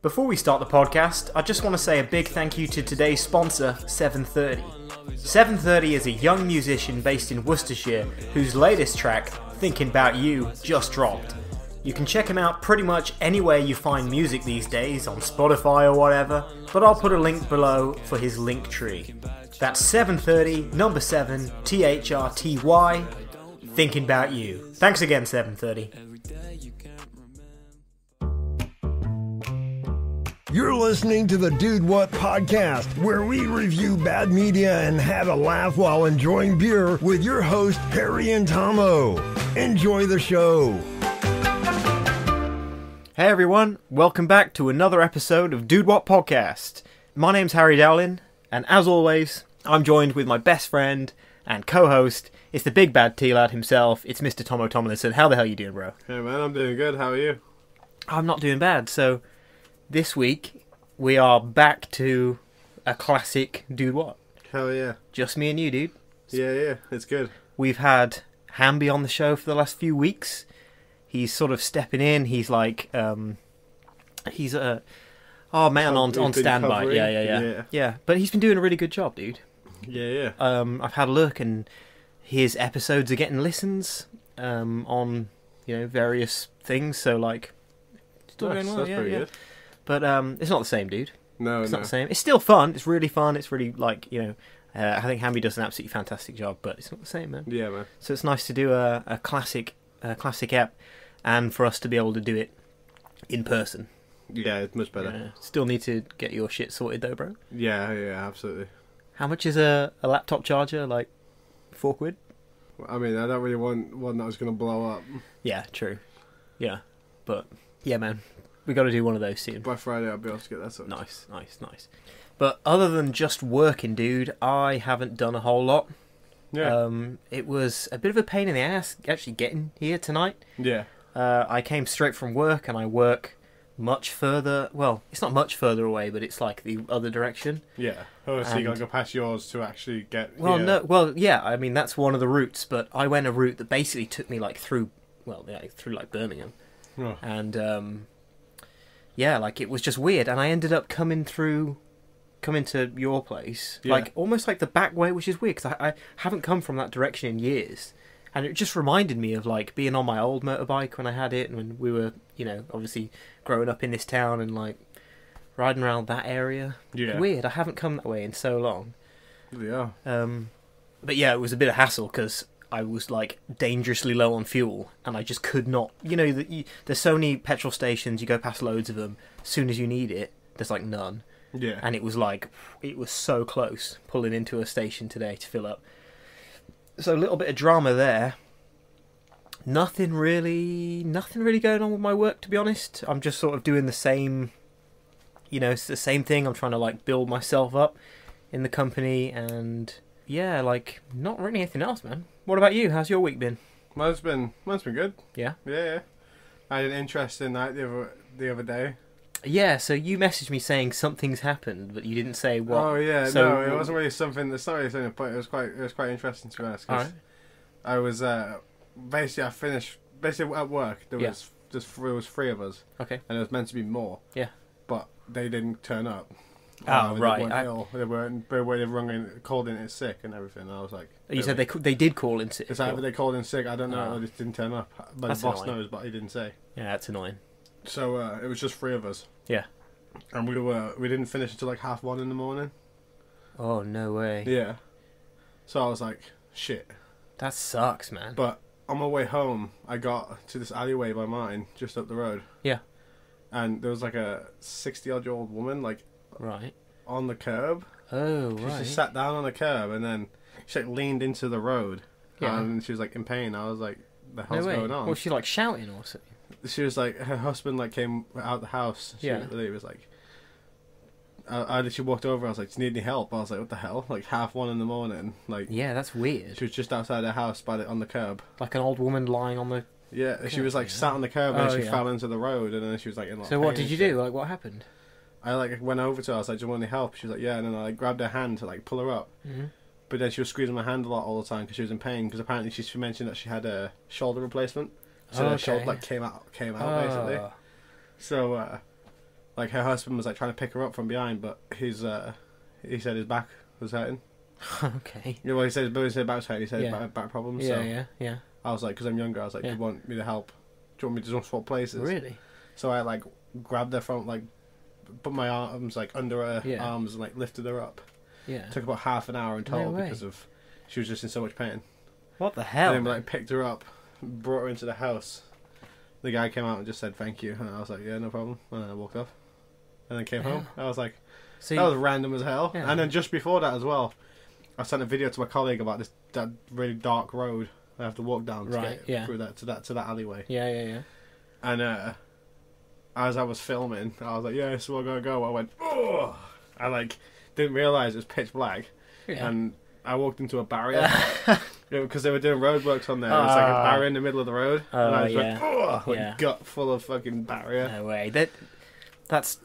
Before we start the podcast, I just want to say a big thank you to today's sponsor, 730. 730 is a young musician based in Worcestershire whose latest track, Thinking About You, just dropped. You can check him out pretty much anywhere you find music these days, on Spotify or whatever, but I'll put a link below for his link tree. That's 730, number 7, THRTY, Thinking About You. Thanks again, 730. You're listening to the Dude What podcast, where we review bad media and have a laugh while enjoying beer with your host, Harry and Tomo. Enjoy the show. Hey everyone, welcome back to another episode of Dude What Podcast. My name's Harry Dowling, and as always, I'm joined with my best friend and co-host. It's the big bad T-lad himself. It's Mr. Tomo Tomlinson. How the hell you doing, bro? Hey man, I'm doing good. How are you? I'm not doing bad. So, this week, we are back to a classic Dude What. Hell yeah. Just me and you, dude. Yeah, it's good. We've had Hamby on the show for the last few weeks. He's sort of stepping in. He's like, he's a on standby. Yeah. But he's been doing a really good job, dude. Yeah. I've had a look, and his episodes are getting listens on various things. So like, still going well. That's pretty good. But it's not the same, dude. No, it's not the same. It's still fun. It's really fun. It's really like I think Hamby does an absolutely fantastic job, but it's not the same, man. Yeah, man. So it's nice to do a classic ep, and for us to be able to do it in person. Yeah, it's much better. Still need to get your shit sorted though, bro. Yeah, absolutely. How much is a laptop charger? Like £4? I mean, I don't really want one that was going to blow up. Yeah, true. Yeah, but yeah, man, we got to do one of those soon. By Friday, I'll be able to get that sorted. Nice. But other than just working, dude, I haven't done a whole lot. Yeah. It was a bit of a pain in the ass actually getting here tonight. Yeah. I came straight from work, and I work much further. Well, it's not much further away, but it's like the other direction. Yeah. Oh, so you got to go past yours to actually get. Well, here. no. Well, yeah. I mean, that's one of the routes, but I went a route that basically took me like through like Birmingham, Oh. and like it was just weird, and I ended up coming to your place, like almost like the back way, which is weird because I haven't come from that direction in years. And it just reminded me of like being on my old motorbike when I had it, and when we were, obviously growing up in this town and like riding around that area. Yeah. Weird. I haven't come that way in so long. Yeah. But yeah, it was a bit of hassle because I was like dangerously low on fuel, and I just could not. There's so many petrol stations. You go past loads of them. As soon as you need it, there's like none. Yeah. And it was so close pulling into a station today to fill up. So a little bit of drama there. Nothing really going on with my work, to be honest. I'm just sort of doing the same, it's the same thing. I'm trying to like build myself up in the company, and yeah, like not really anything else, man. What about you? How's your week been? Mine's been good. Yeah. Yeah. I had an interesting night the other day. Yeah, so you messaged me saying something's happened, but you didn't say what. Oh yeah, so, no, it wasn't really something. It's not really something. But it was quite interesting to be honest. All right. I was basically I finished at work. There was 3 of us. Okay. And it was meant to be more. Yeah. But they didn't turn up. Oh right. They weren't ill. They called in sick and everything. And I was like. You said they did call in sick. It's either they called in sick. I don't know. They just didn't turn up. But That's the boss annoying. knows, but he didn't say. Yeah, that's annoying. So it was just 3 of us. Yeah. And we didn't finish until like 1:30 in the morning. Oh, no way. Yeah. So I was like, shit. That sucks, man. But on my way home, I got to this alleyway by mine, just up the road. Yeah. And there was like a 60-odd-year-old woman, like, right on the curb. Oh, She right. just sat down on the curb, and then she like leaned into the road. Yeah. And she was like in pain. I was like, the hell's going on? Was she like shouting or something? She was like, her husband like came out the house. He was like, she walked over. I was like, "Do you need any help?" I was like, "What the hell?" Like 1:30 in the morning. Like, yeah, that's weird. She was just outside her house, on the curb. Like an old woman lying on the. Yeah, she was like sat on the curb and she fell into the road, and then she was like in. So what did you do? Like, what happened? I like went over to her. I was like, "Do you want any help?" She was like, "Yeah," and then I like grabbed her hand to like pull her up. Mm-hmm. But then she was squeezing my hand a lot all the time because she was in pain. Because apparently she mentioned that she had a shoulder replacement, so her shoulder like came out basically. So Like her husband was like trying to pick her up from behind, but he said his back was hurting. Okay. Yeah, well, he said his back's hurting. He said back problems. Yeah, so yeah. I was like, because I'm younger, I was like, do you want me to help? Do you want me to just swap places? Really? So I like grabbed her from like, put my arms like under her arms and like lifted her up. Yeah. It took about half an hour in total No way. because of she was just in so much pain. What the hell? And then we like picked her up, brought her into the house. The guy came out and just said thank you, and I was like, yeah, no problem. And then I walked off, and then came home. I was like, that was random as hell. Yeah. And then just before that as well, I sent a video to my colleague about that really dark road I have to walk down to get through that to that alleyway. Yeah. And as I was filming, I was like, yeah, so I gotta go. I went, oh! I like didn't realise it was pitch black, and I walked into a barrier because they were doing roadworks on there. It was like a barrier in the middle of the road, and I was like, oh, like gut full of fucking barrier. No way. That's.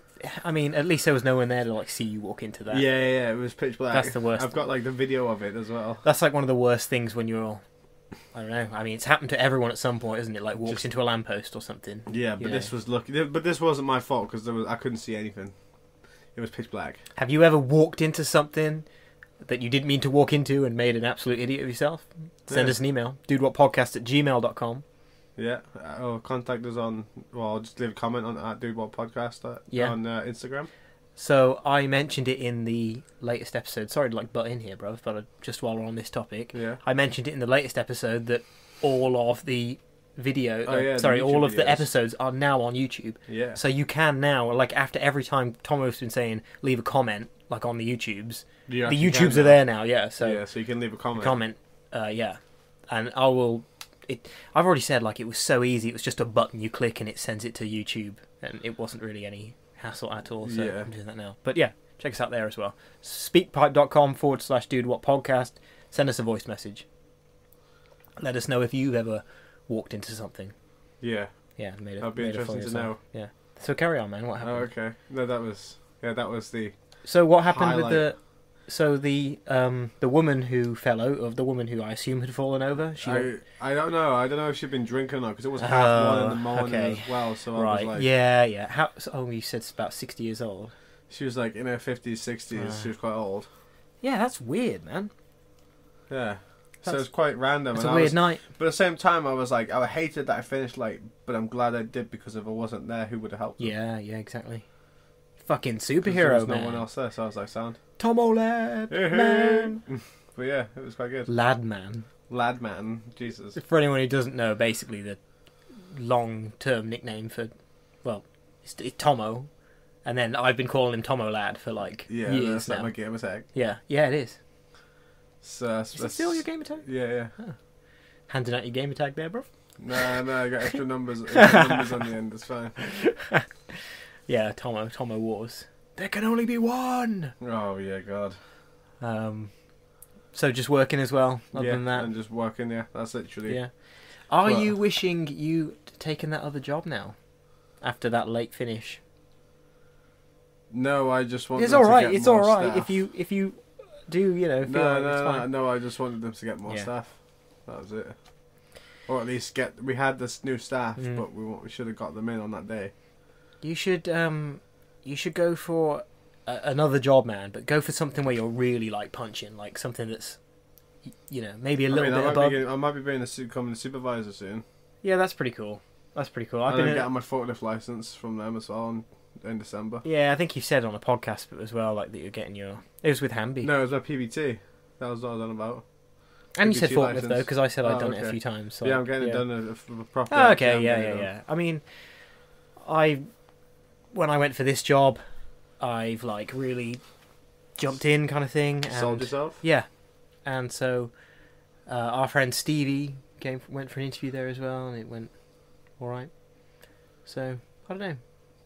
I mean, at least there was no one there to like see you walk into that. Yeah, it was pitch black. That's the worst. I've got like the video of it as well. That's like one of the worst things when you're, I don't know. I mean, it's happened to everyone at some point, isn't it? Like walks into a lamppost or something. Yeah, but this was lucky. But this wasn't my fault because I couldn't see anything. It was pitch black. Have you ever walked into something that you didn't mean to walk into and made an absolute idiot of yourself? Send us an email, dudewhatpodcast@gmail.com. Yeah, or contact us on. Well, just leave a comment on @dudewhatpodcast on Instagram. So I mentioned it in the latest episode. Sorry to like butt in here, bro, but just while we're on this topic, I mentioned it in the latest episode that all of the video, all of the episodes are now on YouTube. Yeah. So you can now, like after every time Tomo's been saying, leave a comment, like on the YouTubes. The YouTubes are there now. Yeah. So so you can leave a comment. And I will. I've already said like it was so easy. It was just a button you click and it sends it to YouTube, and it wasn't really any hassle at all. So I'm doing that now. But yeah, check us out there as well. Speakpipe.com/dudewhatpodcast. Send us a voice message. Let us know if you've ever walked into something. Yeah. Yeah. That'd be interesting to know. Yeah. So carry on, man. What happened? Oh, okay. No, that was the. So what happened with the? So the woman who fell out of the woman who I assume had fallen over. I don't know. I don't know if she'd been drinking or not because it was 1:30 in the morning as well. So I was like, yeah. You said it's about 60 years old. She was like in her 50s, 60s. She was quite old. Yeah, that's weird, man. Yeah. So it's quite random. It's a weird night. But at the same time, I was like, I hated that I finished late, but I'm glad I did because if I wasn't there, who would have helped them? Yeah, exactly. Fucking superhero, there was no one else there, so I was like, sound. Tomo lad, man. But yeah, it was quite good. Lad man, Jesus. For anyone who doesn't know, basically the long-term nickname for, well, it's Tomo, and then I've been calling him Tomo lad for like years now. That's my gamer tag. Yeah, it is. So is it still your gamer tag? Yeah. Huh. Handing out your gamer tag there, bro? No, I got extra numbers on the end, it's fine. Yeah, Tomo Wars. There can only be one! Oh, yeah, God. So just working as well, other than that? And just working, that's literally... Yeah. Are you wishing you'd taken that other job now? After that late finish? No, I just want it's them alright, to get it's more alright staff. if you do, feel like it's fine. No, I just wanted them to get more staff. That was it. Or at least we had this new staff, but we should have got them in on that day. You should go for another job, man, but go for something where you're really like punching, like something that's, maybe a little bit above. I might be becoming a supervisor soon. Yeah, that's pretty cool. I've been getting my forklift license from them as well in December. Yeah, I think you said on a podcast as well, like that you're getting your. It was with Hamby. No, it was my PBT. That was what I was on about. And PBT you said forklift license. Though, because I said I'd done it a few times. So I'm getting it done a proper. Oh, okay, yeah. I mean, when I went for this job, I've like really jumped in, kind of thing. And, sold yourself? Yeah, and so our friend Stevie went for an interview there as well, and it went all right. So I don't know.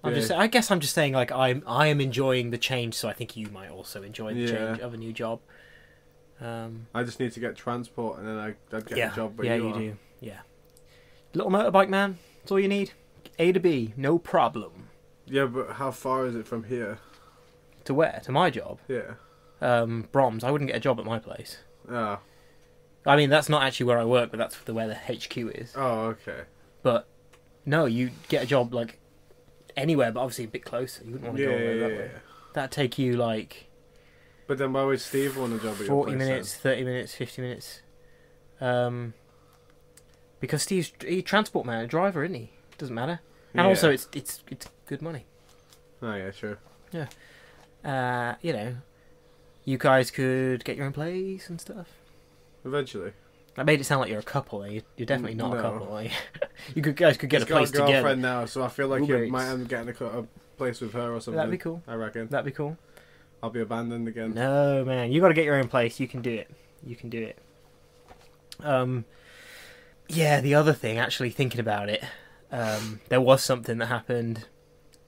I guess I'm just saying like I am enjoying the change, so I think you might also enjoy the change of a new job. I just need to get transport, and then I'd get the job. But you do. Yeah, little motorbike, man. That's all you need. A to B, no problem. Yeah, but how far is it from here? To where? To my job? Yeah. Brahms. I wouldn't get a job at my place. Oh. I mean, that's not actually where I work, but that's where the HQ is. Oh, okay. But no, you get a job like anywhere, but obviously a bit closer. You wouldn't want to go all the way that way. That'd take you like... But then why would Steve want a job at your 40 place, minutes, then? 30 minutes, 50 minutes. Because Steve's a transport man, a driver, isn't he? Doesn't matter. And also, it's good money. Oh, yeah, true. Yeah. You know, you guys could get your own place and stuff. Eventually. I made it sound like you're a couple. You're definitely not a couple. You guys could get a place together. He's got a girlfriend now, so I feel like Uber you Eats. might end up getting a place with her or something. That'd be cool. I reckon. That'd be cool. I'll be abandoned again. No, man. You got to get your own place. You can do it. You can do it. Yeah, the other thing, actually thinking about it, there was something that happened.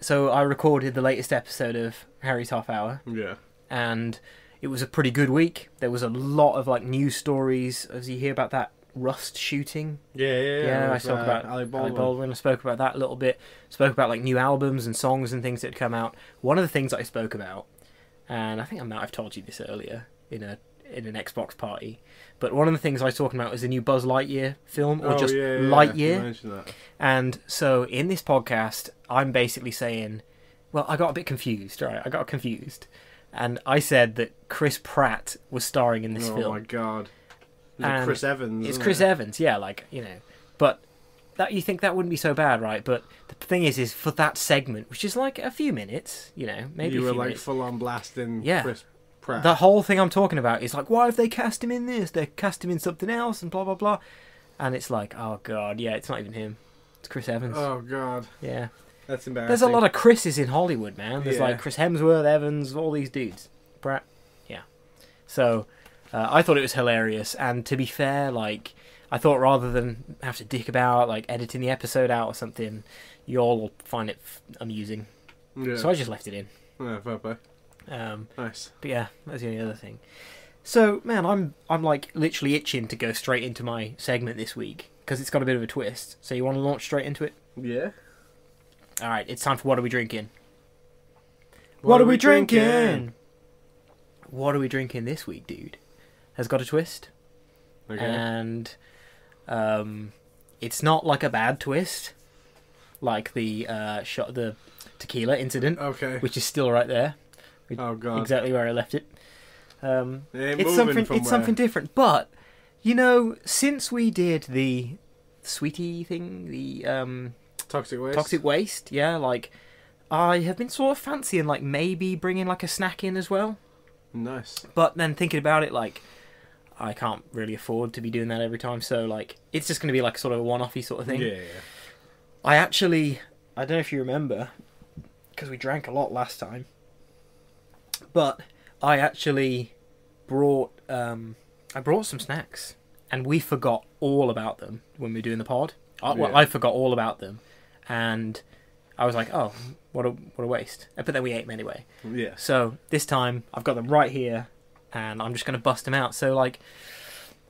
So I recorded the latest episode of Harry's Half Hour. Yeah. And it was a pretty good week. There was a lot of like news stories. As you hear about that Rust shooting. Yeah. I spoke about Ali Baldwin. I spoke about that a little bit. Spoke about like new albums and songs and things that had come out. One of the things that I spoke about, and I think I might have told you this earlier in an Xbox party, but one of the things I was talking about was the new Buzz Lightyear film, or Lightyear. You mentioned that. And so in this podcast, I'm basically saying, well, I got a bit confused, right? I got confused. And I said that Chris Pratt was starring in this film. Oh my god. It's Chris Evans. It's Chris Evans, yeah, like, you know. But that you think that wouldn't be so bad, right? But the thing is for that segment, which is like a few minutes, you know, maybe a few minutes. You were like full on blasting Chris Pratt. The whole thing I'm talking about is like, why have they cast him in this? They cast him in something else and blah, blah, blah. And it's like, oh god, yeah, it's not even him. It's Chris Evans. Oh god. Yeah. That's embarrassing. There's a lot of Chris's in Hollywood, man. There's like Chris Hemsworth, Evans, all these dudes. Pratt. Yeah. So, I thought it was hilarious. And to be fair, like, I thought rather than have to dick about, like, editing the episode out or something, you all will find it amusing. Yeah. So I just left it in. Yeah, fair play. Nice. But yeah, that's the only other thing. So, man, I'm like literally itching to go straight into my segment this week because it's got a bit of a twist. So you want to launch straight into it? Yeah. All right, it's time for What Are We Drinking? What are we drinking? What are we drinking this week, dude? Has got a twist. Okay. And it's not like a bad twist, like the the tequila incident. Okay. Which is still right there. Oh god. Exactly where I left it. It's something different. But you know, since we did the sweetie thing, the toxic waste, yeah, like I have been sort of fancying like maybe bringing like a snack in as well. Nice. But then thinking about it, like I can't really afford to be doing that every time, so like it's just going to be like sort of a one-offy sort of thing. Yeah. I don't know if you remember, because we drank a lot last time, but I actually brought some snacks, and we forgot all about them when we were doing the pod. I forgot all about them, and I was like, oh, what a waste. But then we ate them anyway. Yeah. So this time I've got them right here, and I'm just going to bust them out. So like,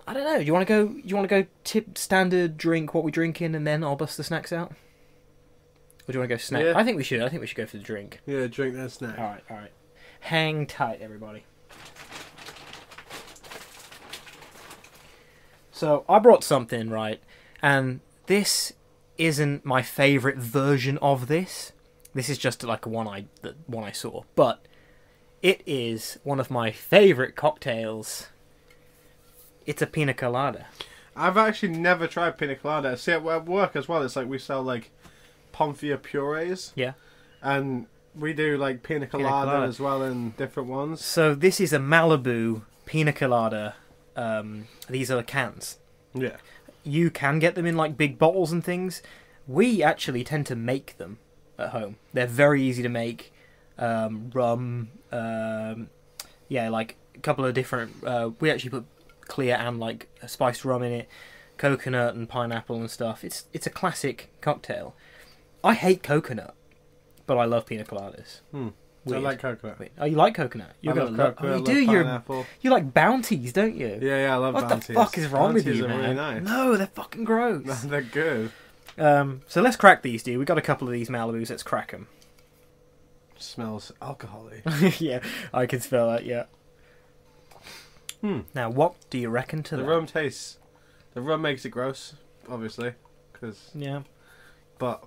I don't know. You want to go tip standard drink what we drinking, and then I'll bust the snacks out. Or do you want to go snack? Yeah. I think we should go for the drink. Yeah, drink then snack. All right. Hang tight, everybody. So I brought something, right, and this isn't my favourite version of this. This is just like the one I saw, but it is one of my favourite cocktails. It's a Pina Colada. I've actually never tried Pina Colada. See, at work as well, it's like we sell like Pomfia purees. Yeah. And we do like Pina Colada as well in different ones. So this is a Malibu Pina Colada. These are the cans. Yeah. You can get them in like big bottles and things. We actually tend to make them at home. They're very easy to make. Rum, like a couple of different. We actually put clear and like spiced rum in it, coconut and pineapple and stuff. It's a classic cocktail. I hate coconut, but I love pina coladas. I like coconut. Oh, you like coconut? You're I love coconut. Oh, you do. Pineapple. You like bounties, don't you? Yeah, I love bounties. What the fuck is wrong with you, are man? Really nice. No, they're fucking gross. They're good. So let's crack these, dude. We got a couple of these Malibus. Let's crack them. Smells alcoholic. Yeah, I can smell that. Yeah. Now, what do you reckon to the that? rum tastes? The rum makes it gross, obviously, because yeah. But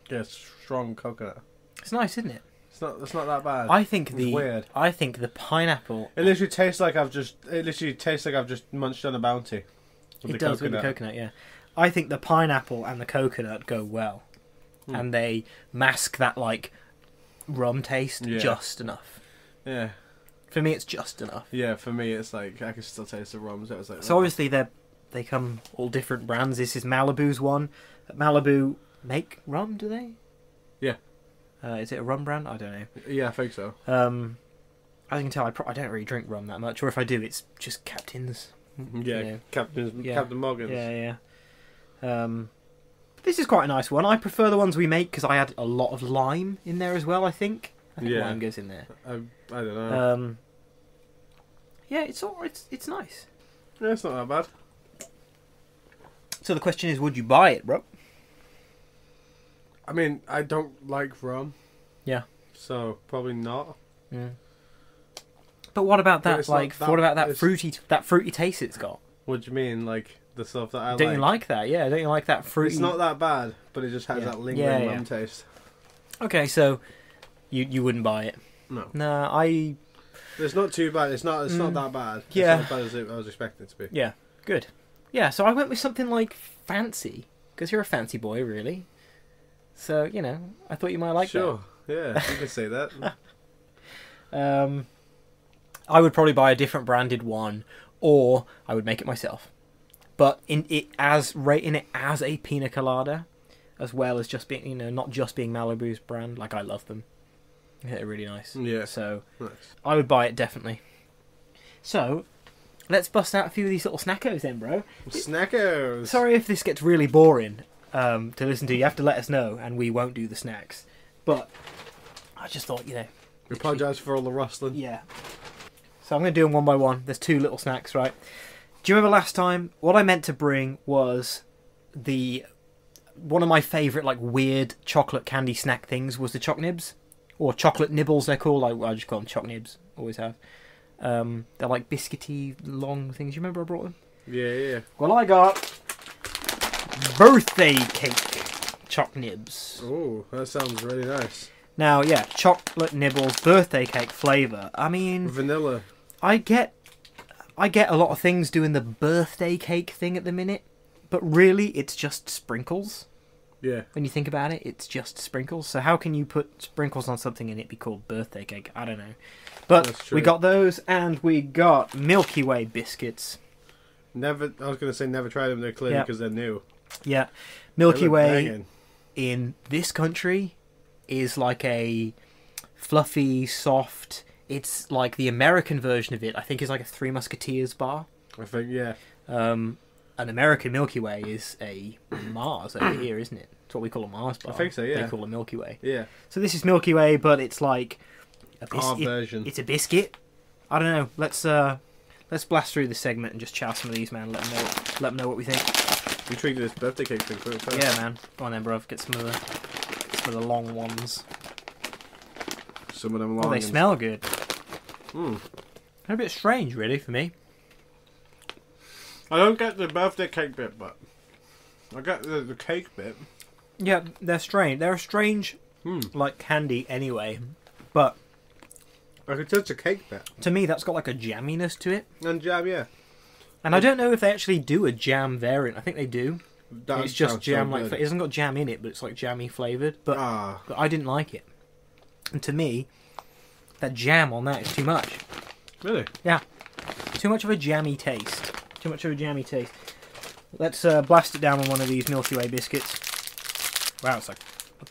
Yeah, strong coconut. It's nice, isn't it? It's not that bad. I think it's weird. I think the pineapple. It literally tastes like I've just munched on a Bounty. It does with the coconut, yeah. I think the pineapple and the coconut go well, and they mask that like rum taste just enough. Yeah. For me, it's just enough. Yeah, for me, it's like I can still taste the rum. So it's like. So obviously they come all different brands. This is Malibu's one. Malibu make rum, do they? Yeah. Is it a rum brand? I don't know. Yeah, I think so. As you can tell, I don't really drink rum that much, or if I do, it's just Captain's. Yeah, You know. Captain Morgan's. Yeah. This is quite a nice one. I prefer the ones we make because I add a lot of lime in there as well. I think lime goes in there. I don't know. Yeah, it's nice. Yeah, it's not that bad. So the question is, would you buy it, bro? I mean, I don't like rum. Yeah. So probably not. Yeah. But what about that? Like, what about that fruity taste it's got? What do you mean, like the stuff that I like? Don't you like that? Yeah, don't you like that fruity? It's not that bad, but it just has that lingering rum taste. Okay, so you wouldn't buy it? No. No, It's not too bad. It's not that bad. It's Yeah. not as bad as I was expecting it to be. Yeah, good. Yeah, so I went with something like fancy because you're a fancy boy, really. So I thought you might like that. Sure. Yeah, you can say that. I would probably buy a different branded one, or I would make it myself. But rating it as a Pina Colada, as well as just being, not just being Malibu's brand. Like, I love them. They're really nice. Yeah. So nice. I would buy it definitely. So let's bust out a few of these little snackos then, bro. Snackos. Sorry if this gets really boring to listen to. You have to let us know, and we won't do the snacks. But I just thought, We apologise for all the rustling. Yeah. So I'm going to do them one by one. There's two little snacks, right? Do you remember last time? What I meant to bring was one of my favourite, like, weird chocolate candy snack things was the choc nibs. Or chocolate nibbles, they're called. I just call them choc nibs. Always have. They're like biscuity, long things. You remember I brought them? Yeah. Well, I got birthday cake choc nibs. Oh, that sounds really nice. Now, yeah, chocolate nibbles, birthday cake flavour. I mean, vanilla. I get a lot of things doing the birthday cake thing at the minute, but really it's just sprinkles. Yeah. When you think about it, it's just sprinkles. So how can you put sprinkles on something and it be called birthday cake? I don't know. But we got those, and we got Milky Way biscuits. I was going to say never tried them. They're clearly because they're new. Yeah. Milky Way in this country is like a fluffy, soft... It's like the American version of it. I think is like a Three Musketeers bar. I think, yeah. An American Milky Way is a Mars over here, isn't it? It's what we call a Mars bar. I think so, yeah. They call a Milky Way. Yeah. So this is Milky Way, but it's like our version. It's a biscuit. I don't know. Let's blast through this segment and just chow some of these, man. Let them know what we think. We treated this birthday cake thing first. Yeah, man. Go on then, bruv. Get some of the long ones. Some of them long. Oh, they smell good. Mm. They're a bit strange, really, for me. I don't get the birthday cake bit, but I get the cake bit. Yeah, they're strange. They're a strange, like, candy anyway. But I can touch the cake bit. To me, that's got like a jamminess to it. And jam, yeah. And I don't know if they actually do a jam variant. I think they do. That it's just jam, so like, it hasn't got jam in it, but it's like jammy flavoured. But I didn't like it. And to me, that jam on that is too much. Really? Yeah. Too much of a jammy taste. Let's blast it down on one of these Milky Way biscuits. Wow, it's like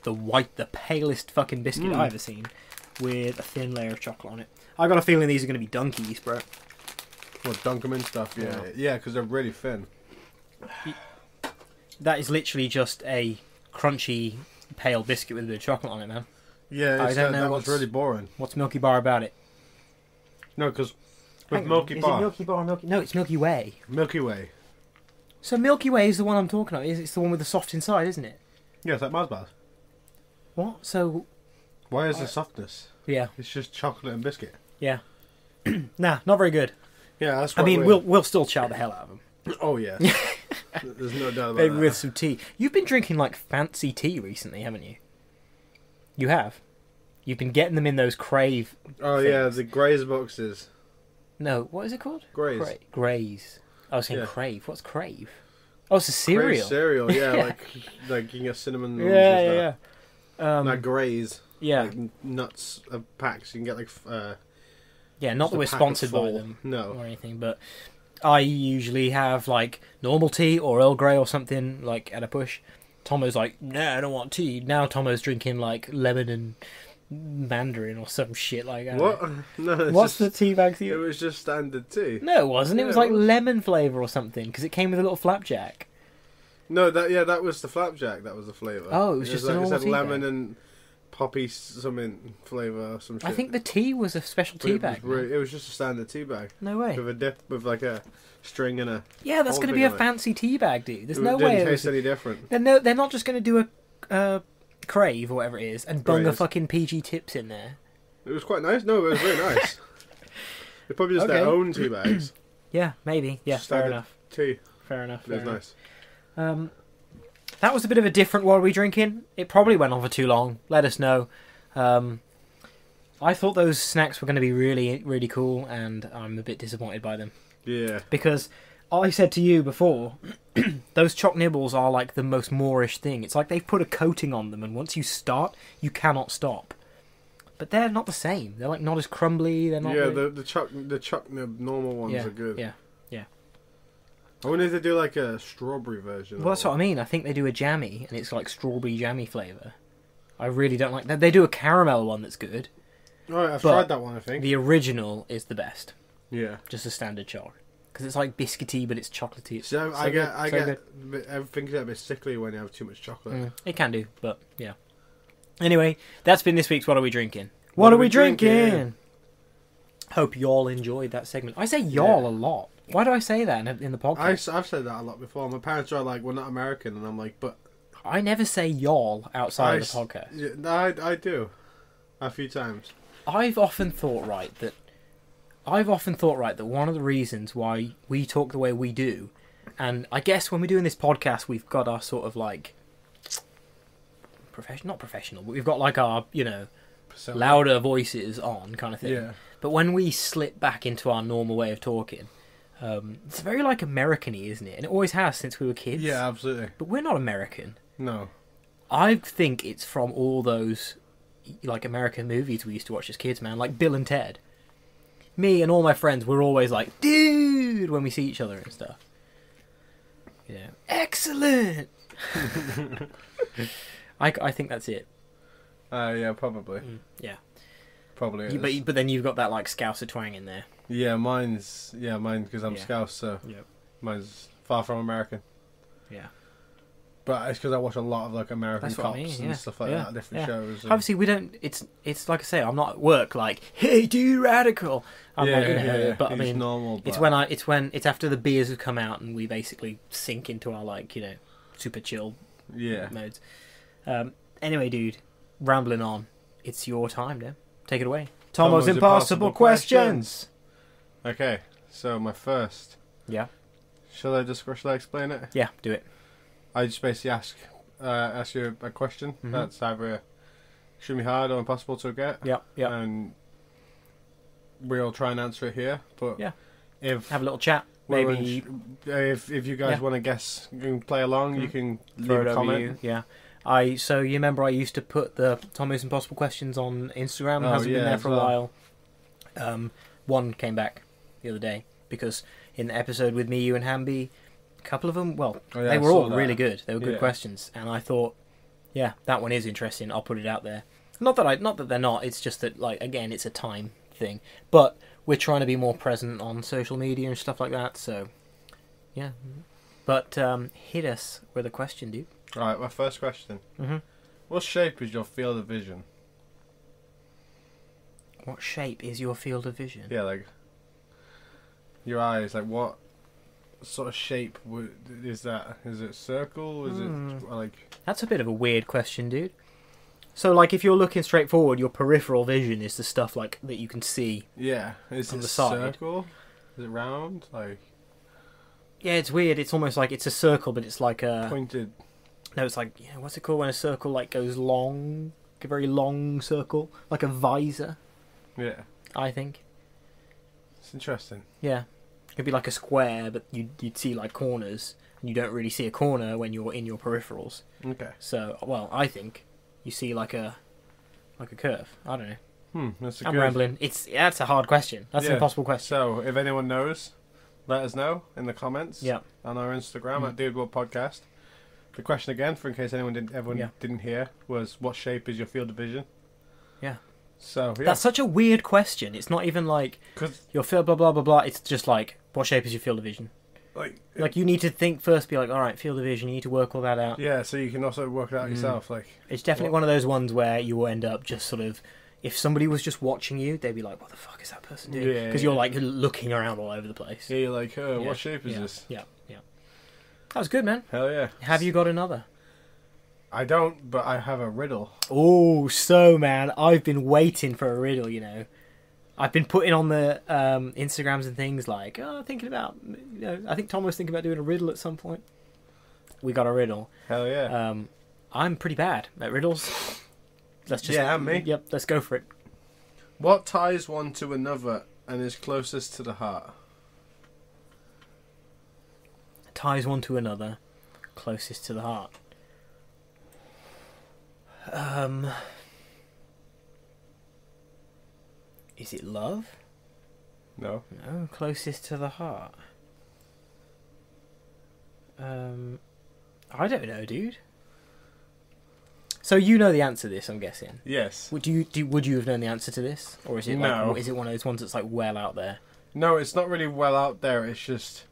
the palest fucking biscuit I've ever seen, with a thin layer of chocolate on it. I got a feeling these are going to be Dunkies, bro. Well, dunk them in stuff, yeah, because they're really thin. That is literally just a crunchy, pale biscuit with a bit of chocolate on it, man. Yeah, I don't know that was really boring. What's Milky Bar about it? No, because with Milky Bar... Is it Milky Bar or Milky... No, it's Milky Way. Milky Way. So Milky Way is the one I'm talking about. It's the one with the soft inside, isn't it? Yeah, it's like Mars bars. What? So... Why is the softness? Yeah. It's just chocolate and biscuit. Yeah. Nah, not very good. Yeah, that's I mean, we'll still chow the hell out of them. Oh, yeah. There's no doubt about Maybe that. with some tea. You've been drinking, like, fancy tea recently, haven't you? You have. You've been getting them in those Crave. Oh things. yeah, the Graze boxes. No, what is it called? Graze. Graze. I was saying Yeah. Crave. What's Crave? Oh, it's a cereal. Graze cereal, yeah, Yeah. like you can get cinnamon. rolls Yeah, and yeah, stuff. yeah. Like Graze. Yeah. Like nuts packs. You can get like. Yeah, not just that a we're pack of sponsored by 4. them No. or anything, but I usually have like normal tea or Earl Grey or something like at a push. Tomo's like, nah, I don't want tea. Now Tomo's drinking like lemon and mandarin or some shit like that. What? No. What's just, the tea bag? It was just standard tea. No, it wasn't. It Yeah, was it like was. lemon flavour or something because it came with a little flapjack. No, that was the flapjack. That was the flavour. Oh, it was just a like, normal it said tea lemon bag. and poppy something flavour or some shit. I think the tea was a special But tea it was bag. really- it was just a standard tea bag No way. with a dip with like a string and a. Yeah, that's whole going to be thing a on it. fancy tea bag, dude. There's It no didn't way. taste any different. They're not just going to do a Crave or whatever it is and bung a Graze. fucking PG Tips in there. It was quite nice. No, it was very nice. They probably just their Okay. own tea bags. Yeah, maybe. Yeah, fair Standard enough. Tea. Fair enough. It was fair nice. enough. That was a bit of a different What Are We Drinking? It probably went on for too long. Let us know. I thought those snacks were going to be really, really cool, and I'm a bit disappointed by them. Yeah. Because I said to you before, those choc nibbles are like the most Moorish thing. It's like they've put a coating on them, and once you start, you cannot stop. But they're not the same. They're like not as crumbly. They're not. Yeah, really... the choc nib normal ones yeah, are good. Yeah. I wonder if they do like a strawberry version. Well, that's what I mean. I think they do a jammy, and it's like strawberry jammy flavour. I really don't like that. They do a caramel one that's good. Right, I've But tried that one. I think. The original is the best. Yeah. Just a standard choc. Because it's like biscuity, but it's chocolatey. It's So so I get good. everything get a bit sickly when you have too much chocolate. It can do, but yeah. Anyway, that's been this week's What Are We Drinking? What are we drinking? Hope y'all enjoyed that segment. I say y'all a lot. Why do I say that in the podcast? I've said that a lot before. My parents are like, "We're not American," and I'm like, "But I never say y'all outside of the podcast. Yeah, no, I do a few times. I've often thought that one of the reasons why we talk the way we do, and I guess when we're doing this podcast, we've got our sort of like not professional, but we've got like our Persona. louder voices on kind of thing. Yeah. But when we slip back into our normal way of talking, it's very like American-y, isn't it? And it always has since we were kids. Yeah, absolutely. But we're not American. No. I think it's from all those like American movies we used to watch as kids, man. Like Bill and Ted. Me and all my friends were always like, dude, when we see each other and stuff. Yeah. Excellent! I think that's it. Yeah, probably. Yeah. Probably. Is. But then you've got that like Scouser twang in there. Yeah, mine because I'm Yeah. Scouse, so Yep. mine's far from American. Yeah. But it's because I watch a lot of like American That's what I cops mean, yeah. and stuff like Yeah, that, different yeah. shows. And... Obviously, we don't. It's like I say, I'm not at work like, hey, do radical. I'm yeah, like, yeah. But I It's mean, normal. it's but- when it's after the beers have come out and we basically sink into our like super chill yeah. modes. Anyway, dude, rambling on. It's your time now. Take it away. Tomo's impossible questions. Okay, so my first. Yeah. Shall I explain it? Yeah, do it. I just basically ask you a question Mhm. that's either extremely hard or impossible to get. Yeah, yeah. And we'll try and answer it here. But Yeah. if Have a little chat. we're Maybe if you guys Yeah. want to guess, you can play along. You can throw leave it a over comment. you. Yeah. So you remember I used to put the Tomo's Impossible questions on Instagram. Oh, Hasn't been yeah, there as for a well. while. One came back the other day because in the episode with me, you and Hamby, a couple of them, well, Oh, yeah, they I were saw all that. really good. They were good Yeah. questions, and I thought, yeah, that one is interesting. I'll put it out there. Not that they're not. It's just that, like, again, it's a time thing. But we're trying to be more present on social media and stuff like that. So, yeah. But hit us with a question, dude. Right, my first question. Mm-hmm. What shape is your field of vision? What shape is your field of vision? Yeah, like your eyes. Like what sort of shape is that? Is it circle? Is it like? That's a bit of a weird question, dude. So, like, if you're looking straight forward, your peripheral vision is the stuff like that you can see. Yeah, is On it the side. circle? Is it round? Like Yeah, it's weird. It's almost like it's a circle, but it's like a pointed? no. It's like what's it called when a circle like goes long? a very long circle, like a visor. Yeah. I think. It's interesting. Yeah. It'd be like a square, but you'd see like corners, and you don't really see a corner when you're in your peripherals. Okay. So, well, I think you see like a curve. I don't know. That's I'm rambling. That's a hard question. That's an impossible question. So, if anyone knows, let us know in the comments. Yeah. On our Instagram at Dude What Podcast. The question again, for in case everyone didn't hear, was what shape is your field of vision? Yeah. So yeah. That's such a weird question. It's not even like your field blah blah blah blah. It's just like, what shape is your field of vision? Like you need to think first. Be like, all right, field of vision. You need to work all that out. Yeah. So you can also work it out yourself. Like it's definitely one of those ones where you will end up just sort of. If somebody was just watching you, they'd be like, "What the fuck is that person doing?" Yeah. Because you're like looking around all over the place. Yeah. You're like, what shape is this? Yeah. Yeah. That was good, man. Hell yeah. Have you got another? I don't, but I have a riddle. Oh, so man, I've been waiting for a riddle, you know. I've been putting on the Instagrams and things like, thinking about, you know, I think Tom was thinking about doing a riddle at some point. We got a riddle. Hell yeah. I'm pretty bad at riddles. Let's just, yeah, and me. Yep, let's go for it. What ties one to another and is closest to the heart? Ties one to another, closest to the heart. Is it love? No. No, closest to the heart. I don't know, dude. So you know the answer to this, I'm guessing. Yes. Would you have known the answer to this, or is it No. is it one of those ones that's like well out there? No, it's not really well out there. It's just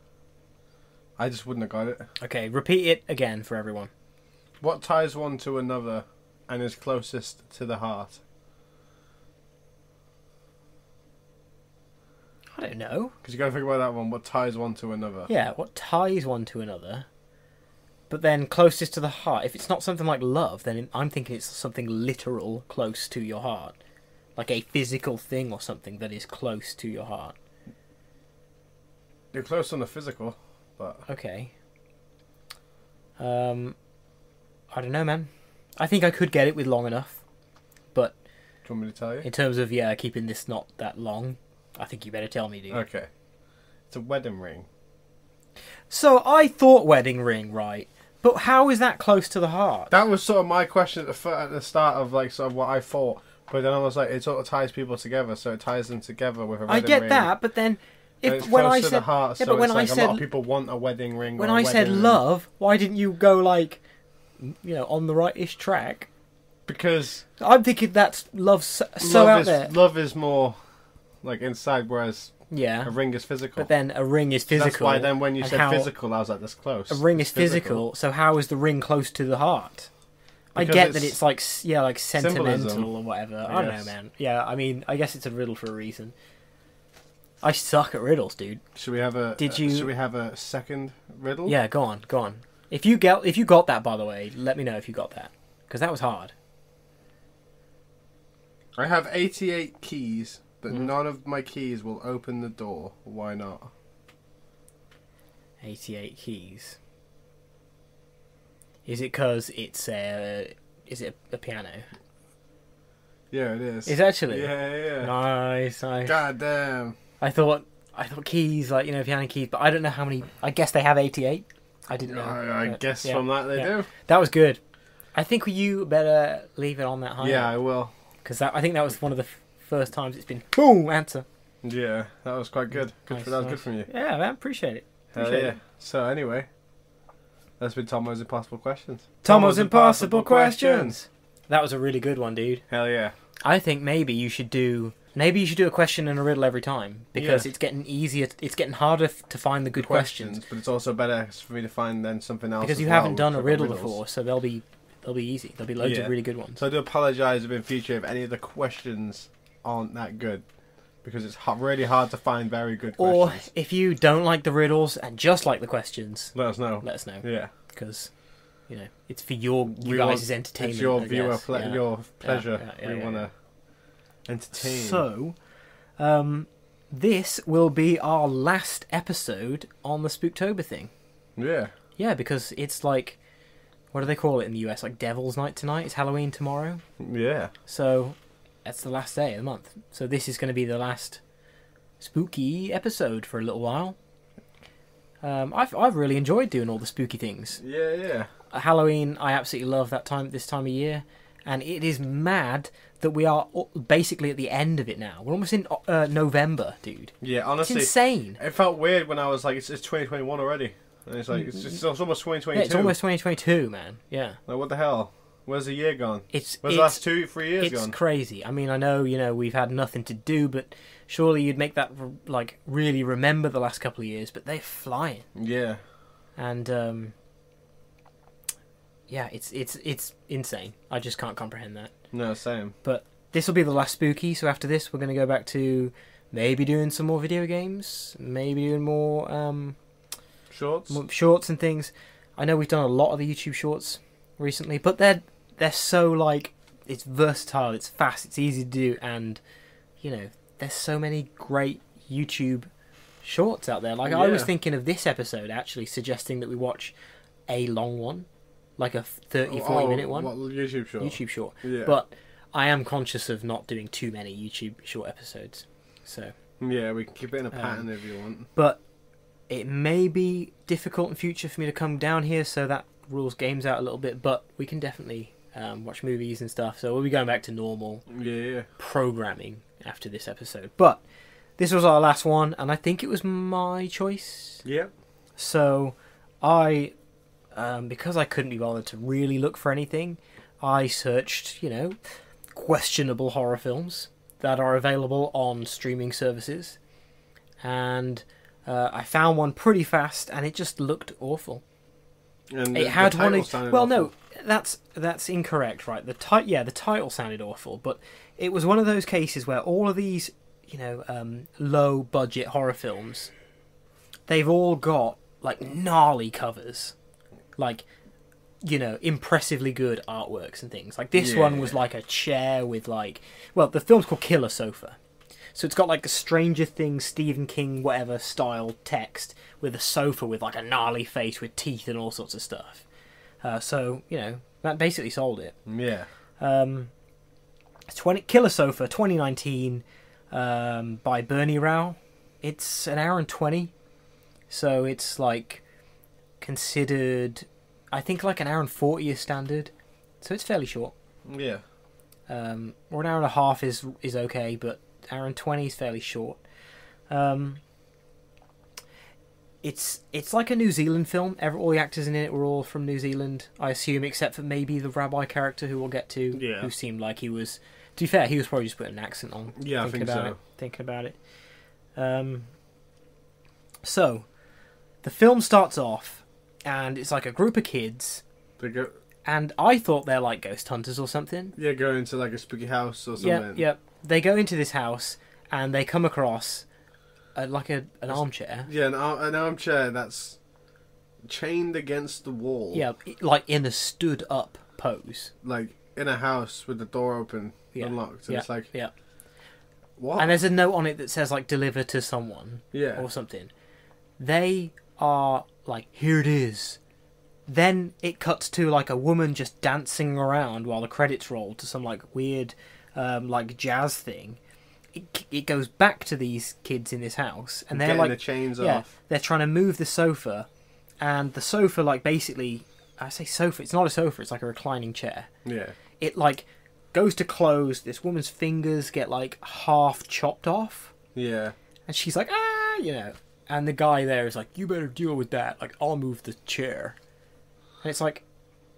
I just wouldn't have got it. Okay, repeat it again for everyone. What ties one to another and is closest to the heart? I don't know. Because you got to think about that one. What ties one to another? Yeah, what ties one to another? But then closest to the heart. If it's not something like love, then I'm thinking it's something literal close to your heart. Like a physical thing or something that is close to your heart. You're close on the physical, but... Okay. I don't know, man. I think I could get it with long enough. But... Do you want me to tell you? In terms of, keeping this not that long, I think you better tell me, dude. Okay. It's a wedding ring. So, I thought wedding ring, right? But how is that close to the heart? That was sort of my question at the start of like sort of what I thought. But then I was like, it sort of ties people together, so it ties them together with a wedding ring. I get that, but then... It's close to the heart, so but when it's I like said, a lot of people want a wedding ring. When I said love, why didn't you go like, on the right-ish track? Because I'm thinking that's love so out there. Love is more like inside, whereas a ring is physical. But then a ring is physical. That's why then when you said physical, I was like, that's close. A ring is physical, so how is the ring close to the heart? Because I get that it's like sentimental symbolism, or whatever. I don't know, man. Yeah, I mean, I guess it's a riddle for a reason. I suck at riddles, dude. Should we have a second riddle? Yeah, go on. If you got that, by the way, let me know if you got that, because that was hard. I have 88 keys, but none of my keys will open the door. Why not? 88 keys. Is it because it's is it a piano? Yeah, it is. It's actually. Yeah. Nice. God damn. I thought keys, like, piano keys, but I don't know how many. I guess they have 88. I didn't know. I guess from that they do. That was good. I think you better leave it on that high. Yeah, I will. Because I think that was one of the first times it's been boom answer. Yeah, that was quite good. That was good from you. Yeah, man, appreciate it. Hell yeah. So anyway, that's been Tomo's Impossible Questions. Tomo's Impossible Questions. That was a really good one, dude. Hell yeah. I think maybe you should do a question and a riddle every time, because it's getting easier. It's getting harder to find the good questions. But it's also better for me to find then something else. Because you haven't done a riddle before, so they'll be easy. There'll be loads of really good ones. So I do apologise in future if any of the questions aren't that good, because it's really hard to find very good questions. Or if you don't like the riddles and just like the questions, let us know. Yeah, because it's for you guys' entertainment. It's your your pleasure. We want to entertain. So, this will be our last episode on the Spooktober thing. Yeah. Yeah, because it's like what do they call it in the US? Like Devil's Night tonight? It's Halloween tomorrow. Yeah. So that's the last day of the month. So this is going to be the last spooky episode for a little while. I've really enjoyed doing all the spooky things. Yeah. Halloween, I absolutely love this time of year, and it is mad that we are basically at the end of it now. We're almost in November, dude. Yeah, honestly, it's insane. It felt weird when I was like, it's 2021 already, and it's like it's almost 2022. Yeah, it's almost 2022, man. Yeah. Like, what the hell? Where's the year gone? Where's the last 2-3 years gone? It's crazy. I mean, I know, we've had nothing to do, but surely you'd make that, like, really remember the last couple of years, but they're flying. Yeah. And, yeah, it's insane. I just can't comprehend that. No, same. But this will be the last spooky, so after this we're going to go back to maybe doing some more video games, maybe doing more, shorts and things. I know we've done a lot of the YouTube shorts recently, but they're so, like, it's versatile, it's fast, it's easy to do, and there's so many great YouTube shorts out there. Like, I was thinking of this episode actually suggesting that we watch a long one, like a 30-40 minute one. What, YouTube short? YouTube short. Yeah. But I am conscious of not doing too many YouTube short episodes, so yeah, we can keep it in a pattern if you want. But it may be difficult in future for me to come down here, so that rules games out a little bit, but we can definitely watch movies and stuff, so we'll be going back to normal programming after this episode. But this was our last one, and I think it was my choice. Yep. So I, because I couldn't be bothered to really look for anything, I searched, questionable horror films that are available on streaming services, and I found one pretty fast, and it just looked awful. And it had one. Well, no, that's incorrect, right? The title sounded awful, but it was one of those cases where all of these, low budget horror films, they've all got like gnarly covers, like, impressively good artworks and things. Like this one was like a chair with like, well, the film's called Killer Sofa. So it's got like a Stranger Things, Stephen King, whatever style text with a sofa with like a gnarly face with teeth and all sorts of stuff. So, that basically sold it. Yeah. Killer Sofa, 2019, by Bernie Rao. It's an hour and 20. So it's like considered, I think like an hour and 40 is standard. So it's fairly short. Yeah. Or an hour and a half is okay, but hour and 20 is fairly short. It's like a New Zealand film. All the actors in it were all from New Zealand, I assume, except for maybe the rabbi character who we'll get to, who seemed like he was, to be fair, he was probably just putting an accent on. Yeah, I think so. Thinking about it. So, the film starts off, and it's like a group of kids, and I thought they're like ghost hunters or something. Yeah, going into like a spooky house or something. Yep. They go into this house, and they come across like an armchair. Yeah, an armchair that's chained against the wall. Yeah, like in a stood-up pose. Like in a house with the door open, unlocked. And it's like, what? And there's a note on it that says like "deliver to someone," or something. They are like, "Here it is." Then it cuts to like a woman just dancing around while the credits roll to some like weird, like jazz thing. It goes back to these kids in this house, and they're getting like the chains off. They're trying to move the sofa, and the sofa, like, basically, I say sofa, it's not a sofa, it's like a reclining chair. Yeah. It like goes to close. This woman's fingers get like half chopped off. Yeah. And she's like, and the guy there is like, you better deal with that. Like, I'll move the chair. And it's like,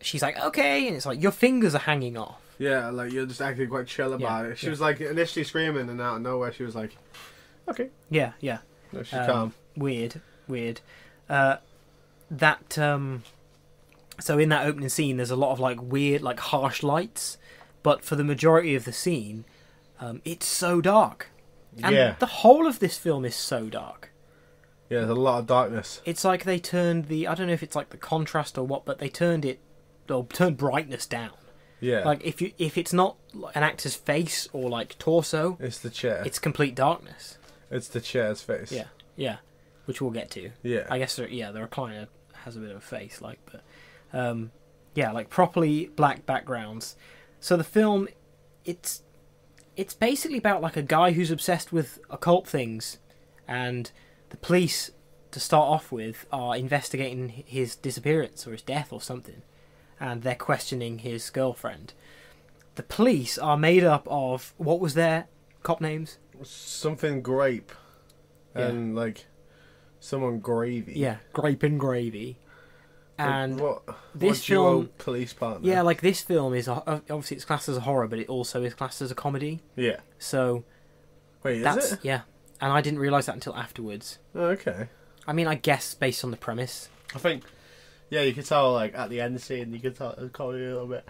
she's like, okay, and it's like, your fingers are hanging off. Yeah, like, you're just acting quite chill about it. She was, like, initially screaming, and out of nowhere she was like, okay. Yeah. No, she's calm. Weird. So in that opening scene, there's a lot of, like, weird, like, harsh lights. But for the majority of the scene, it's so dark. And the whole of this film is so dark. Yeah, there's a lot of darkness. It's like they turned I don't know if it's like the contrast or what, but they turned brightness down. Yeah. Like, if it's not an actor's face or, like, torso... It's the chair. It's complete darkness. It's the chair's face. Yeah. Which we'll get to. Yeah. I guess, the recliner has a bit of a face, like, but... Yeah, like properly black backgrounds. So the film, it's basically about like a guy who's obsessed with occult things, and the police, to start off with, are investigating his disappearance or his death or something, and they're questioning his girlfriend. The police are made up of, what was their cop names? Something grape. And, like, someone gravy. Yeah, Grape and Gravy. And what this duo film... police partner? Yeah, like, this film is... Obviously, it's classed as a horror, but it also is classed as a comedy. Yeah. So... Wait, is it? Yeah. And I didn't realise that until afterwards. Oh, okay. I mean, I guess, based on the premise. I think... Yeah, you could tell, like, at the end scene, you could tell it was comedy a little bit.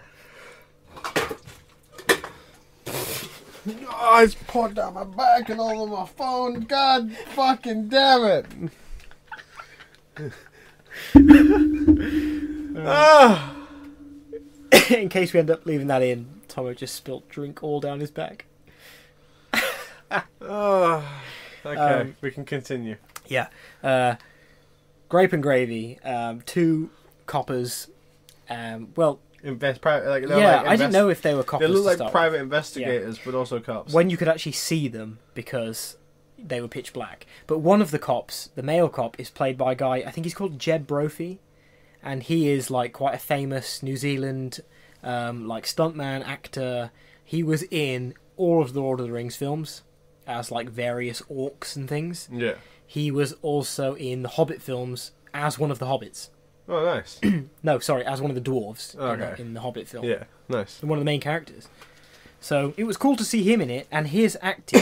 Oh, it's poured down my back and all on my phone. God fucking damn it. In case we end up leaving that in, Tomo just spilt drink all down his back. Okay, we can continue. Yeah. Grape and Gravy, two coppers. Well... I didn't know if they were coppers. They look like private investigators, but also cops. When you could actually see them because they were pitch black. But one of the cops, the male cop, is played by a guy, I think he's called Jeb Brophy, and he is like quite a famous New Zealand like stuntman, actor. He was in all of the Lord of the Rings films as like various orcs and things. Yeah. He was also in the Hobbit films as one of the hobbits. Oh, nice. No, sorry, as one of the dwarves in the Hobbit film. Yeah, nice. One of the main characters. So it was cool to see him in it, and his acting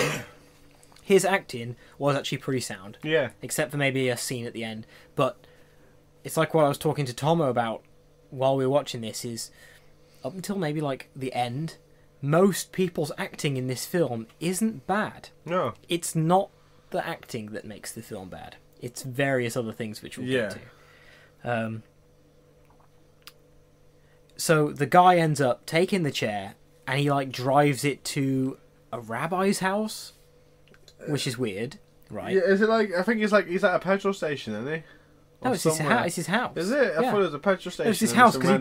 was actually pretty sound. Yeah. Except for maybe a scene at the end. But it's like what I was talking to Tomo about while we were watching this is, up until maybe like the end, most people's acting in this film isn't bad. No. It's not the acting that makes the film bad. It's various other things which we'll get to. So the guy ends up taking the chair and he like drives it to a rabbi's house, which is weird, right? Yeah, is it like, I think he's at a petrol station, isn't he? No, it's his house. Is it? I thought it was a petrol station. It's his house because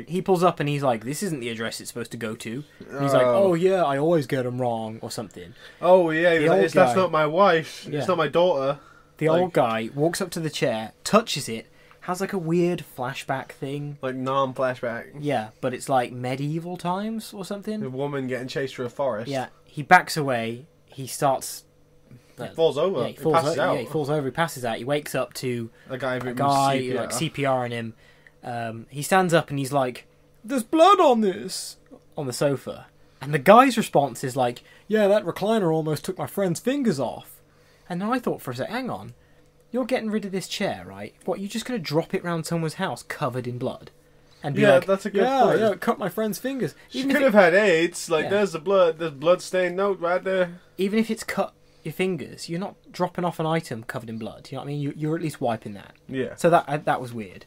he pulls up and he's like, "This isn't the address it's supposed to go to." And he's like, "Oh yeah, I always get them wrong," or something. Oh yeah, that's not my wife. Yeah. It's not my daughter. The old guy walks up to the chair, touches it, has like a weird flashback thing. Like non-flashback. Yeah, but it's like medieval times or something. A woman getting chased through a forest. Yeah, he backs away. He starts... He falls over. Yeah, he passes out. Yeah, he falls over. He passes out. He wakes up to a guy CPR. Like CPRing him. He stands up and he's like, "There's blood on this," on the sofa. And the guy's response is like, "Yeah, that recliner almost took my friend's fingers off." And then I thought for a sec, hang on, you're getting rid of this chair, right? What, you're just going to drop it round someone's house covered in blood? And be like, that's a good point. Yeah, it cut my friend's fingers. She could have had AIDS. Like, there's the blood. There's blood-stained note right there. Even if it's cut your fingers, you're not dropping off an item covered in blood. You know what I mean? You're at least wiping that. Yeah. So that was weird.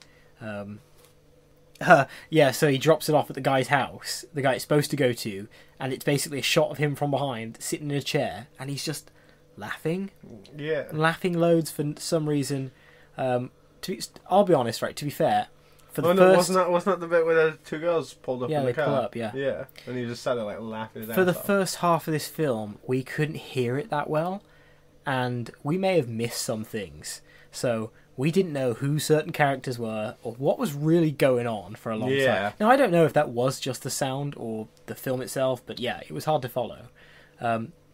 Yeah, so he drops it off at the guy's house, the guy it's supposed to go to, and it's basically a shot of him from behind, sitting in a chair, and he's just laughing. Yeah. Laughing loads for some reason. I'll be honest, right, to be fair, for the first... Wasn't that the bit where the two girls pulled up in the car? Yeah, they pull up, yeah. Yeah, and he just sat there like laughing his ass off. For the off. first half of this film, we couldn't hear it that well, and we may have missed some things. So we didn't know who certain characters were or what was really going on for a long time. Now, I don't know if that was just the sound or the film itself, but yeah, it was hard to follow.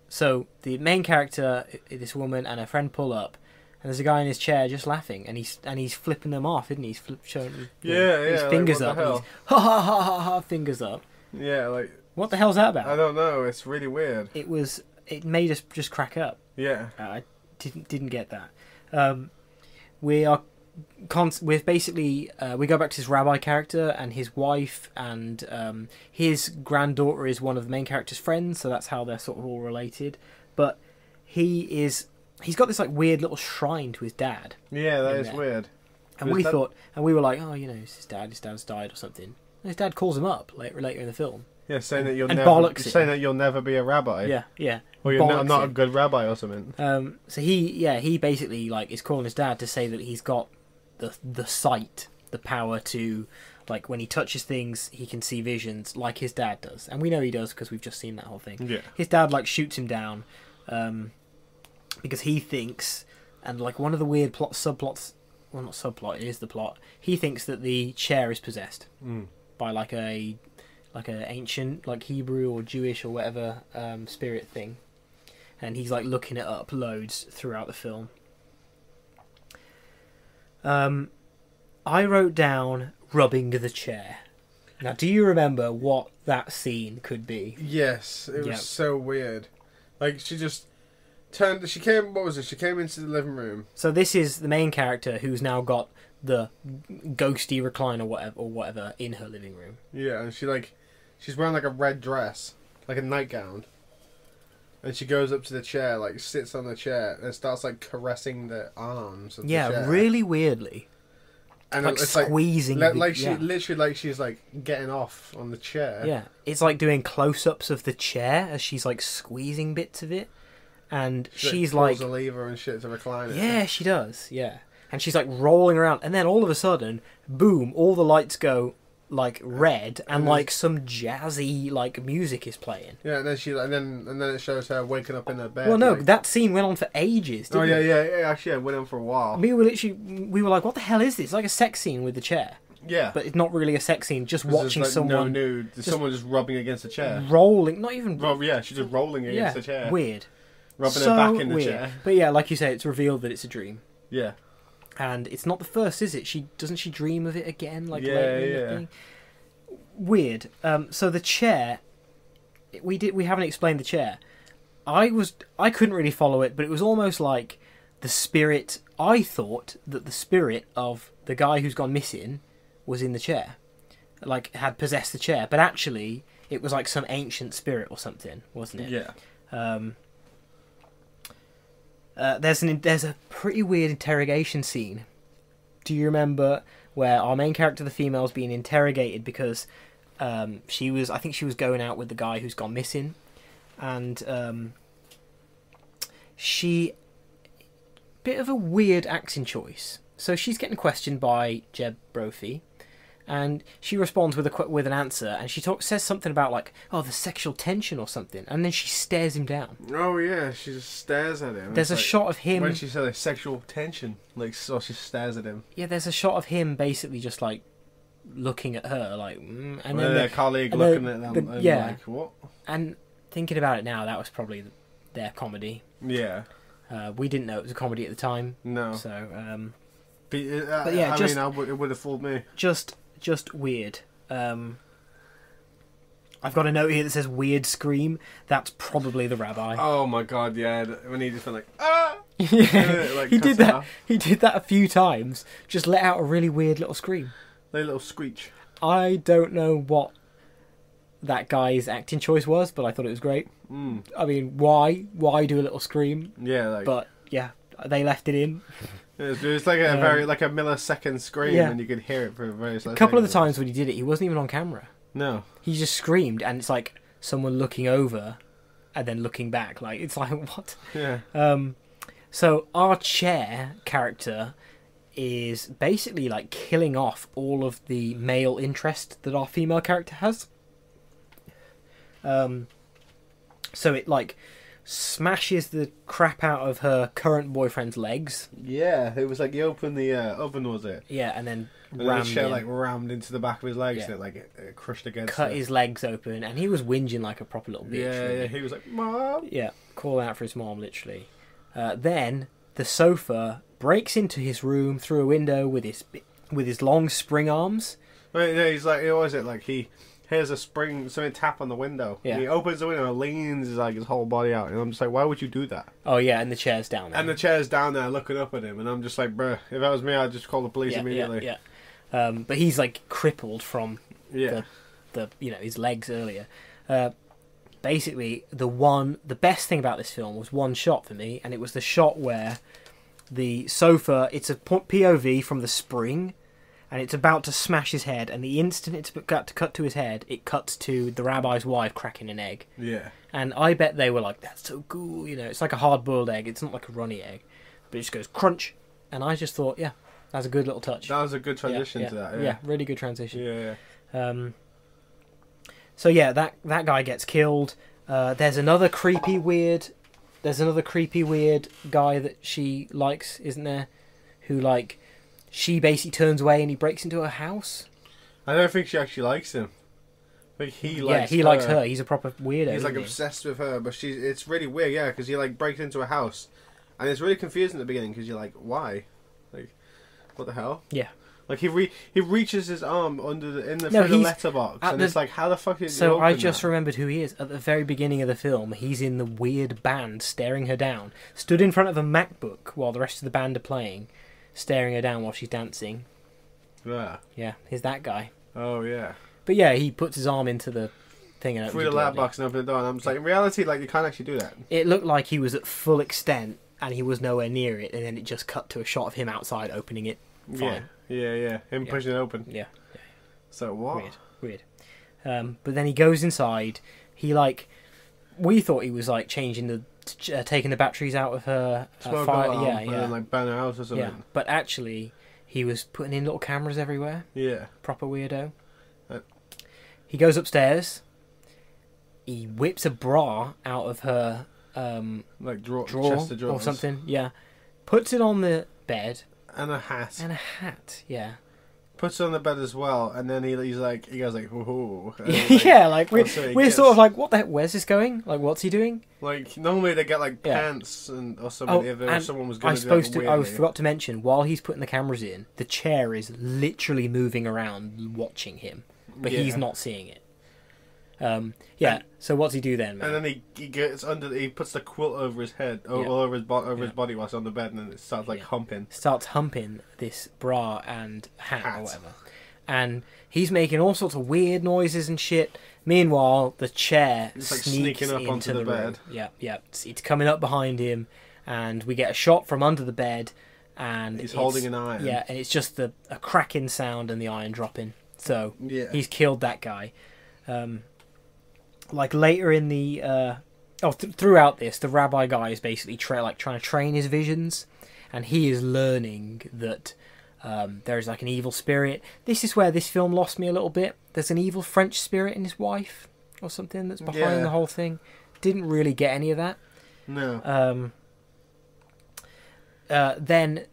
So the main character, this woman and her friend pull up, and there's a guy in his chair just laughing, and he's flipping them off, isn't he? He's showing his fingers like, up. He's ha ha ha ha ha fingers up. Yeah, like what the hell's that about? I don't know. It's really weird. It made us just crack up. Yeah, I didn't get that. We're basically we go back to his rabbi character and his wife, and his granddaughter is one of the main character's friends, so that's how they're sort of all related. But he's got this like weird little shrine to his dad. Yeah, that is weird. And we were like, oh, you know, it's his dad. His dad's died or something. And his dad calls him up later in the film. Yeah, saying that you'll never be a rabbi. Yeah, yeah. Or you're not a good rabbi or something. So he basically like is calling his dad to say that he's got the sight, the power to like when he touches things, he can see visions, like his dad does, and we know he does because we've just seen that whole thing. Yeah. His dad like shoots him down, because he thinks, and like one of the weird subplots. Well, not subplot. It is the plot. He thinks that the chair is possessed by like a ancient, like Hebrew or Jewish or whatever spirit thing, and he's like looking it up loads throughout the film. I wrote down rubbing the chair. Now, do you remember what that scene could be? Yes, it was so weird. Like she just turned. She came. What was it? She came into the living room. So this is the main character who's now got the ghosty recliner or whatever in her living room. Yeah, and she's wearing like a red dress, like a nightgown. And she goes up to the chair, like sits on the chair, and starts like caressing the arms of the chair. Really weirdly. And like it's squeezing. Literally like she's like getting off on the chair. Yeah, it's like doing close-ups of the chair as she's like squeezing bits of it, and she's like pulls a lever and shit to recline it. Yeah, she does. Yeah, and she's like rolling around, and then all of a sudden, boom! All the lights go like red, and like some jazzy like music is playing. Yeah, and then it shows her waking up in her bed. Well, no, that scene went on for ages. Didn't it? Yeah. Actually, it went on for a while. We were like, what the hell is this? It's like a sex scene with the chair. Yeah, but it's not really a sex scene. Just watching like someone someone just rubbing against a chair, rolling. Not even. Well, yeah, she's just rolling against the chair. Weird. Rubbing her back in the chair. But yeah, like you say, it's revealed that it's a dream. Yeah. And it's not the first, is it? Doesn't she dream of it again? Like later in the thing? Weird. So the chair, we haven't explained the chair. I couldn't really follow it, but it was almost like the spirit. I thought that the spirit of the guy who's gone missing was in the chair, like had possessed the chair, but actually it was like some ancient spirit or something, wasn't it? Yeah. There's a pretty weird interrogation scene. Do you remember where our main character, the female, is being interrogated because I think she was going out with the guy who's gone missing, and bit of a weird acting choice. So she's getting questioned by Jeb Brophy, and she responds with an answer, and she says something about like, oh, the sexual tension or something, and then she stares him down. Oh yeah, she just stares at him. There's a shot of him when she said like sexual tension, like so she stares at him. Yeah, there's a shot of him basically just like looking at her, like, and then their colleague looking at them, and like, what? And thinking about it now, that was probably their comedy. Yeah. We didn't know it was a comedy at the time. No. So, but yeah, it would have fooled me. Just weird. I've got a note here that says weird scream. That's probably the rabbi. Oh my god, yeah. When he just went like, ah! Yeah, like, he did that. He did that a few times. Just let out a really weird little scream. Like a little screech. I don't know what that guy's acting choice was, but I thought it was great. I mean, why do a little scream? Yeah, but yeah, they left it in. It was like a very like a millisecond scream, and you could hear it for a very. A couple of the times when he did it, he wasn't even on camera. No, he just screamed, and it's like someone looking over, and then looking back. Like it's like what? Yeah. So our chair character is basically like killing off all of the male interest that our female character has. So it like smashes the crap out of her current boyfriend's legs. Yeah, it was like he opened the oven, was it? Yeah, and then rammed into the back of his legs, and it crushed against. Cut his legs open, and he was whinging like a proper little bitch. Yeah, really. Yeah, he was like, "Mom." Yeah, calling out for his mom, literally. Then the sofa breaks into his room through a window with his long spring arms. Right, yeah, he's like, what was it? Like he hears a spring, something tap on the window. Yeah. He opens the window and leans like his whole body out, and I'm just like, why would you do that? Oh yeah, and the chair's down there. And the chair's down there looking up at him, and I'm just like, bruh, if that was me, I'd just call the police immediately. Yeah. But he's like crippled from the his legs earlier. Basically, the best thing about this film was one shot for me, and it was the shot where the sofa, it's a POV from the spring, and it's about to smash his head, and the instant it's got to cut to his head, it cuts to the rabbi's wife cracking an egg. Yeah. And I bet they were like, that's so cool, it's like a hard-boiled egg, it's not like a runny egg, but it just goes crunch, and I just thought, yeah, That's a good little touch. That was a good transition to that. Yeah, really good transition. Yeah. So yeah, that guy gets killed. There's another creepy weird guy that she likes, isn't there? Who like she basically turns away and he breaks into her house. I don't think she actually likes him. I think he likes her. likes her. He's a proper weirdo. He's like obsessed with her, but it's really weird, yeah, because he like breaks into a house, and it's really confusing at the beginning because you're like, why? Like, what the hell? Yeah. Like he reaches his arm under through the letterbox, and it's like, how the fuck is? So I just remembered who he is. At the very beginning of the film, he's in the weird band, staring her down, stood in front of a MacBook while the rest of the band are playing, staring her down while she's dancing. Yeah, he's that guy. Oh yeah. But yeah, he puts his arm into the thing and through the letterbox and open the door. And I'm just like, in reality, like you can't actually do that. It looked like he was at full extent, and he was nowhere near it, and then it just cut to a shot of him outside opening it. Fine. Yeah. Him pushing it open. Yeah. So what? Weird. But then he goes inside. He like, we thought he was like changing taking the batteries out of her smoke fire. alarm, Yeah. And then like burn her house or something. Yeah. But actually, he was putting in little cameras everywhere. Yeah. Proper weirdo. He goes upstairs. He whips a bra out of her like drawer chest of drawers or something. Yeah. Puts it on the bed. And a hat. Yeah. Puts it on the bed as well, and then he goes like, whoa. Yeah, like we're sort of like, what the heck? Where's this going? Like, what's he doing? Like normally they get like pants or something if someone was going to. I forgot to mention, while he's putting the cameras in, the chair is literally moving around, watching him, but he's not seeing it. So what's he do then, man? And then he gets under. He puts the quilt over his head, all over his body whilst on the bed, and then it starts like humping. Starts humping this bra and hat or whatever, and he's making all sorts of weird noises and shit. Meanwhile, the chair sneaking up onto the bed. Yeah. It's coming up behind him, and we get a shot from under the bed, and he's holding an iron. Yeah, and it's just a cracking sound and the iron dropping. So he's killed that guy. Like later in the throughout this, the rabbi guy is basically trying to train his visions, and he is learning that there is like an evil spirit. This is where this film lost me a little bit. There's an evil French spirit in his wife or something that's behind the whole thing. Didn't really get any of that. No. Then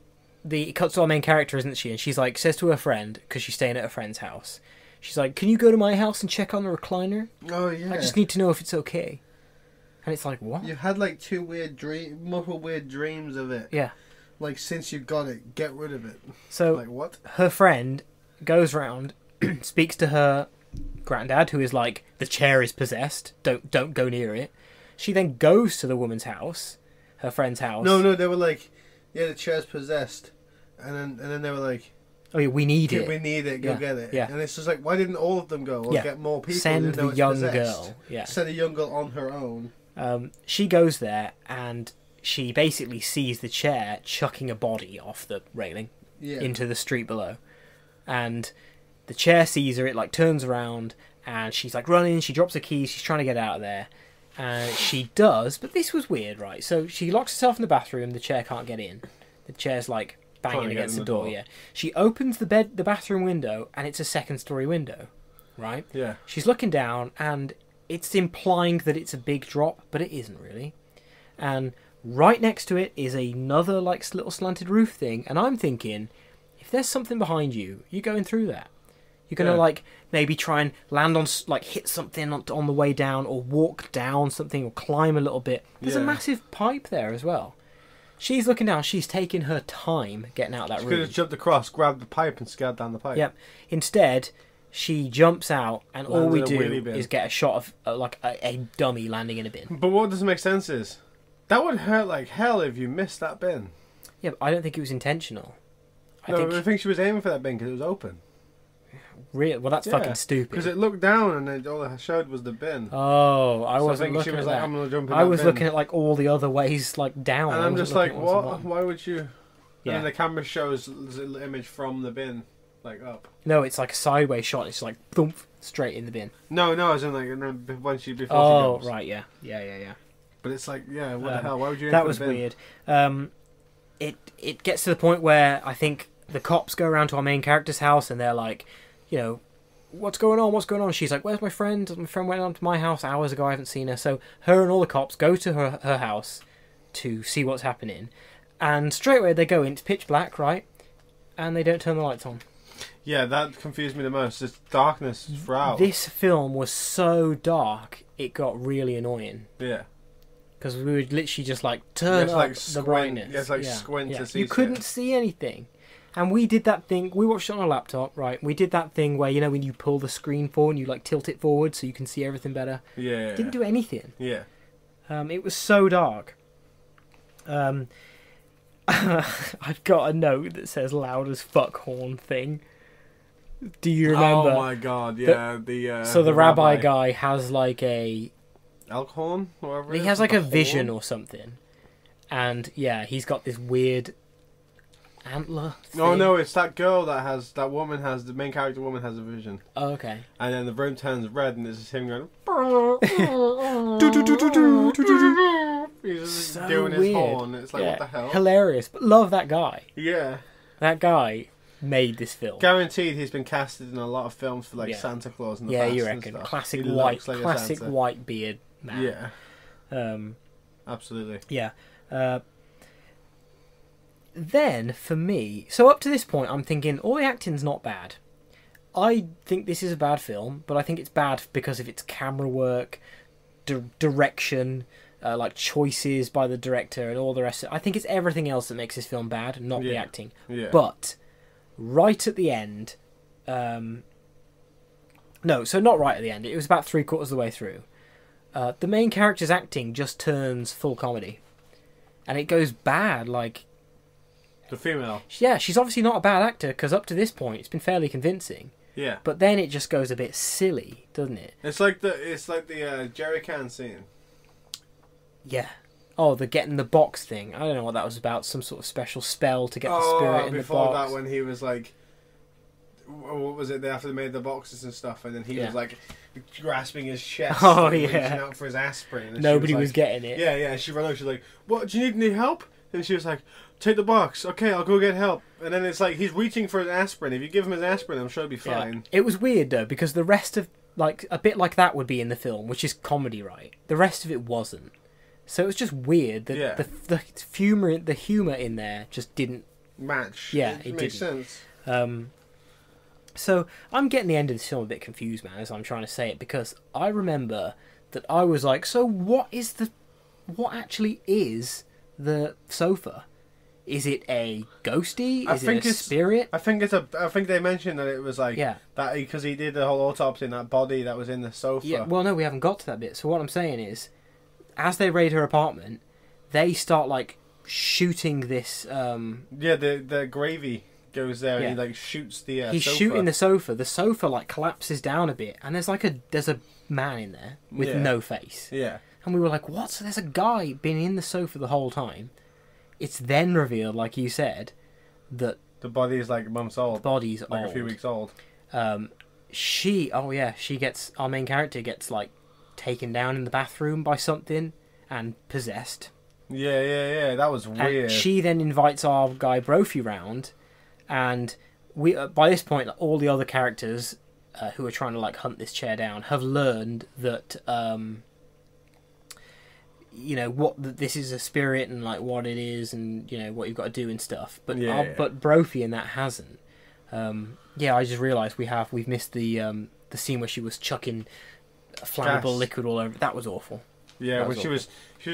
it cuts to our main character, isn't she? And she's like, says to her friend, because she's staying at her friend's house, she's like, can you go to my house and check on the recliner? Oh, yeah. I just need to know if it's okay. And it's like, what? You had like multiple weird dreams of it. Yeah. Like, since you got it, get rid of it. So, like, what? Her friend goes round, speaks to her granddad, who is like, the chair is possessed. Don't go near it. She then goes to the woman's house, her friend's house. No, they were like, yeah, the chair's possessed. And then they were like, oh yeah, we need it. We need it. Go get it. Yeah. And it's just like, why didn't all of them go? Or get more people? Send the young girl. Yeah. Send a young girl on her own. She goes there and she basically sees the chair chucking a body off the railing into the street below, and the chair sees her. It like turns around and she's like running. She drops her keys. She's trying to get out of there, and she does. But this was weird, right? So she locks herself in the bathroom. The chair can't get in. The chair's like banging against the door. Yeah. She opens the bathroom window, and it's a second-story window, right? Yeah. She's looking down, and it's implying that it's a big drop, but it isn't really. And right next to it is another like little slanted roof thing, and I'm thinking, if there's something behind you, you're going through that. You're gonna like maybe try and land on like hit something on the way down, or walk down something, or climb a little bit. There's a massive pipe there as well. She's looking down. She's taking her time getting out of that room. She could have jumped across, grabbed the pipe, and scared down the pipe. Yep. Instead, she jumps out, and all we do is get a shot of like a dummy landing in a bin. But what doesn't make sense is, that would hurt like hell if you missed that bin. Yeah, but I don't think it was intentional. I think she was aiming for that bin because it was open. Really? Well, that's fucking stupid. Because it looked down and all it showed was the bin. Oh, I wasn't looking at that. I'm gonna jump in I was looking at like all the other ways, like down. And I'm just like, what? Why would you? Yeah. And then the camera shows the image from the bin, like up. No, it's like a sideways shot. It's like thump straight in the bin. No, as in like when she before. Oh, she jumps. right, yeah. But it's like, what the hell? Why would you? That was weird. It gets to the point where I think the cops go around to our main character's house and they're like, you know, what's going on? What's going on? She's like, where's my friend? My friend went on to my house hours ago. I haven't seen her. So her and all the cops go to her house to see what's happening. And straight away they go in. It's pitch black, right? And they don't turn the lights on. Yeah, that confused me the most. It's darkness throughout. This film was so dark, it got really annoying. Yeah. Because we would literally just like turn up the brightness. It's like squint to see. You couldn't see anything. And we did that thing, we watched it on a laptop, right? We did that thing where, you know, when you pull the screen forward and you like tilt it forward so you can see everything better. Yeah. It didn't do anything. Yeah. It was so dark. I've got a note that says loud as fuck horn thing. Do you remember? Oh my god, yeah. So the rabbi guy has like a... elk horn? Whatever he has like a vision or something. And yeah, he's got this weird antler thing. Oh no, it's that girl the main character woman has a vision. Oh, okay. And then the room turns red and it's just him going... He's just So doing his weird. horn. It's like, what the hell? Hilarious. But love that guy. Yeah. That guy made this film. Guaranteed he's been casted in a lot of films for like Santa Claus in the past. You and reckon. stuff. Classic He white looks like a classic Santa. white beard man. Yeah. Absolutely. Yeah. Then, for me... So up to this point, I'm thinking, all the acting's not bad. I think this is a bad film, but I think it's bad because of its camera work, direction, like choices by the director and all the rest of it. I think it's everything else that makes this film bad, not the acting. Yeah. But, right at the end... no, so not right at the end. It was about 3/4 of the way through. The main character's acting just turns full comedy. And it goes bad, like... The female. Yeah, she's obviously not a bad actor, because up to this point, it's been fairly convincing. Yeah. But then it just goes a bit silly, doesn't it? It's like the jerry can scene. Yeah. Oh, the getting the box thing. I don't know what that was about. Some sort of special spell to get the spirit in the box. Before that, when he was like... What was it? After they made the boxes and stuff, and then he was like grasping his chest, reaching out for his aspirin. And nobody was getting it. Yeah. She ran over. She's like, "What? Do you need any help?" And she was like, "Take the box. Okay, I'll go get help." And then it's like he's reaching for his aspirin. If you give him his aspirin, I'm sure he'll be fine. Yeah. It was weird though, because the rest of like a bit like that would be in the film, which is comedy, right? The rest of it wasn't. So it was just weird that the humor in there just didn't match. Yeah, it makes sense. So I'm getting the end of this film a bit confused, man, as I'm trying to say it, because I remember that I was like, so what actually is the sofa? Is it a ghosty? Is it a spirit? I think they mentioned that it was like that because he did the whole autopsy in that body that was in the sofa. Yeah. Well, no, we haven't got to that bit. So what I'm saying is, as they raid her apartment, they start like shooting this. The gravy goes there and he like shoots the he's sofa. Shooting the sofa. The sofa like collapses down a bit, and there's a man in there with no face. Yeah. And we were like, what? So there's a guy been in the sofa the whole time. It's then revealed, like you said, that the body is like months old. The body's like old. A few weeks old. Our main character gets like taken down in the bathroom by something and possessed. Yeah. That was weird. And she then invites our guy Brophy round. And we, by this point, all the other characters who are trying to like hunt this chair down have learned that, this is a spirit and like what it is and what you've got to do and stuff. But but Brophy and that hasn't. I just realised we've missed the scene where she was chucking a flammable liquid all over. That was awful. Yeah, when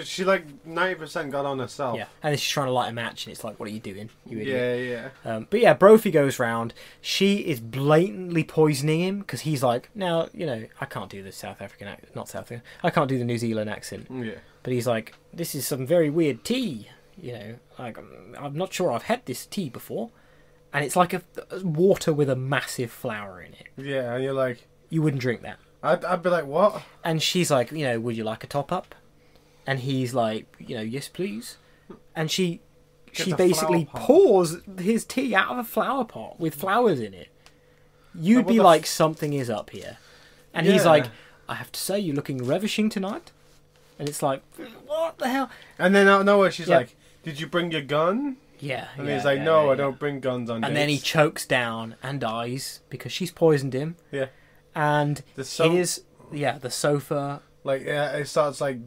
she like 90% got on herself. Yeah, and then she's trying to light a match, and it's like, what are you doing, you idiot? Yeah. But yeah, Brophy goes round. She is blatantly poisoning him because he's like, now I can't do the South African accent, not South African. I can't do the New Zealand accent. Yeah. But he's like, this is some very weird tea. Like I'm not sure I've had this tea before, and it's like a water with a massive flower in it. Yeah, and you're like, you wouldn't drink that. I'd be like, what? And she's like, would you like a top up? And he's like, yes, please. And she basically pours his tea out of a flower pot with flowers in it. You'd be like, something is up here. And he's like, I have to say, you're looking ravishing tonight. And it's like, what the hell? And then out of nowhere, she's like, did you bring your gun? Yeah. And he's like, no, I don't bring guns on dates. And then he chokes down and dies because she's poisoned him. Yeah. And the sofa... Like, it starts, like,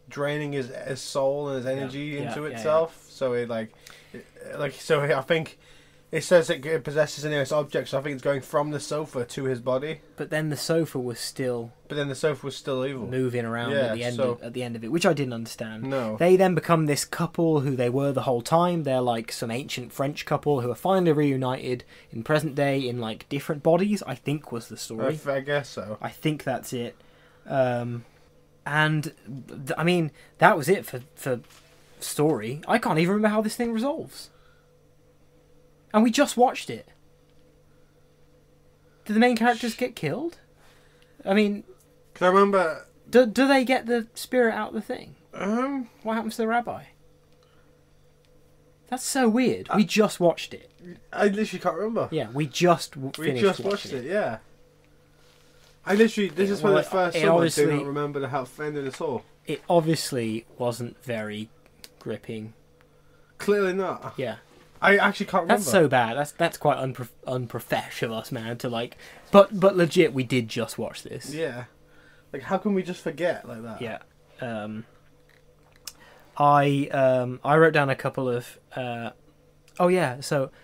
draining his soul and his energy into itself. So it, I think... It says it possesses the nearest object, so I think it's going from the sofa to his body. But then the sofa was still... evil. Moving around at the end of it, which I didn't understand. No. They then become this couple who they were the whole time. They're like some ancient French couple who are finally reunited in present day in like different bodies, I think was the story. I guess so. I think that's it. And, I mean, that was it for story. I can't even remember how this thing resolves. And we just watched it. Do the main characters get killed? I mean... Because I remember... Do they get the spirit out of the thing? What happens to the rabbi? That's so weird. We just watched it. I literally can't remember. Yeah, we just watched it, yeah. This is one of the first songs I do not remember the health ending at all. It obviously wasn't very gripping. Clearly not. Yeah. I actually can't remember. That's so bad. That's quite unprofessional of us, man. To like, but legit, we did just watch this. Yeah, like how can we just forget like that? Yeah. I wrote down a couple of. So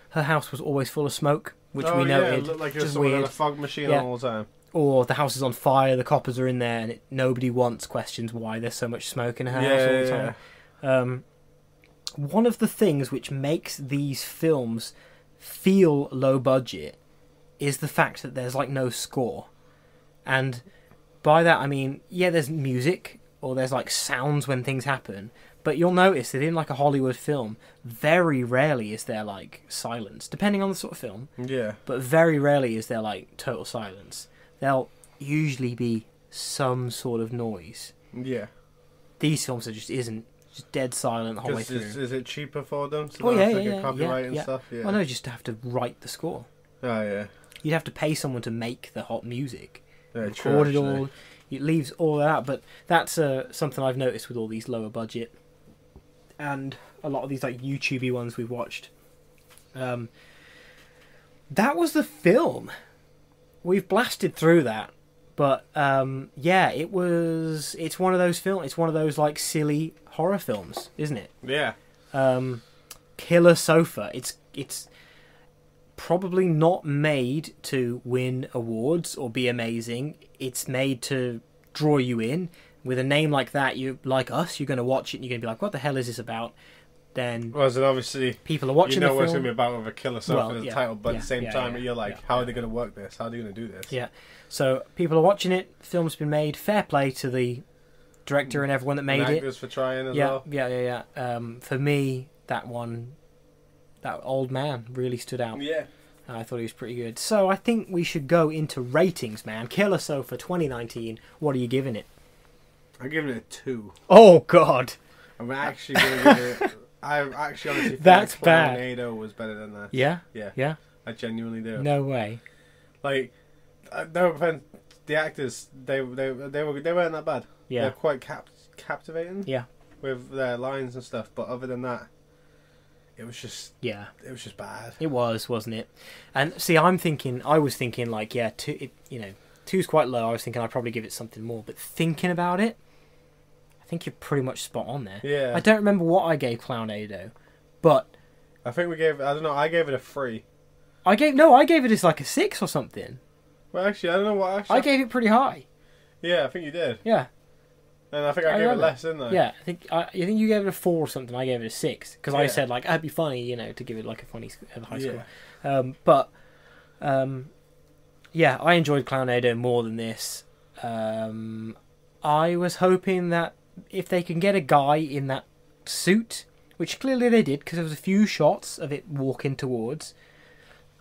her house was always full of smoke, which we noted. It looked like just someone weird. had a fog machine on all the time. Or the house is on fire, the coppers are in there, and nobody once questions why there's so much smoke in a house all the time. One of the things which makes these films feel low budget is the fact that there's like no score. And by that I mean, there's music or there's like sounds when things happen, but you'll notice that in like a Hollywood film, very rarely is there like silence, depending on the sort of film. Yeah. But very rarely is there like total silence. There'll usually be some sort of noise. Yeah. These films just dead silent the whole way through. Is it cheaper for them to get copyright and stuff? Yeah. Well, no, just have to write the score. Oh, yeah. You'd have to pay someone to make the hot music. Yeah, record it all. It leaves all that out. But that's something I've noticed with all these lower budget and a lot of these like YouTubey ones we've watched. That was the film. We've blasted through that. But it's one of those films. It's one of those like silly horror films, isn't it? Yeah. Killer Sofa. It's probably not made to win awards or be amazing. It's made to draw you in. With a name like that, you're going to watch it and you're going to be like, what the hell is this about? Then obviously people are watching the film. What it's going to be about with a killer sofa as a title, but at the same time you're like, how are they going to work this? How are they going to do this? Yeah. So people are watching it, the film's been made, fair play to the director and everyone that made it. Actors for trying as well. Yeah. For me, that old man really stood out. Yeah. I thought he was pretty good. So I think we should go into ratings, man. Killer Sofa 2019, what are you giving it? I'm giving it a 2. Oh, God. I'm actually going to give it... I actually honestly think That's bad. Tornado was better than that. Yeah? Yeah. Yeah? I genuinely do. No way. Like, no offense, the actors, they weren't that bad. Yeah. They're quite captivating. Yeah. With their lines and stuff, but other than that, it was just... Yeah. It was just bad. It was, wasn't it? And see, I was thinking like, 2's quite low. I was thinking I'd probably give it something more, but thinking about it, I think you're pretty much spot on there. Yeah. I don't remember what I gave Clownado, but I think I gave it a 3. I gave it as like a 6 or something. Well, actually, I don't know what I gave it pretty high. Yeah, I think you did. Yeah. And I think I gave it less, didn't I? Yeah, I think you gave it a 4 or something. I gave it a 6 because I said like it'd be funny, to give it like a funny high score. Yeah. I enjoyed Clownado more than this. I was hoping that if they can get a guy in that suit, which clearly they did because there was a few shots of it walking towards.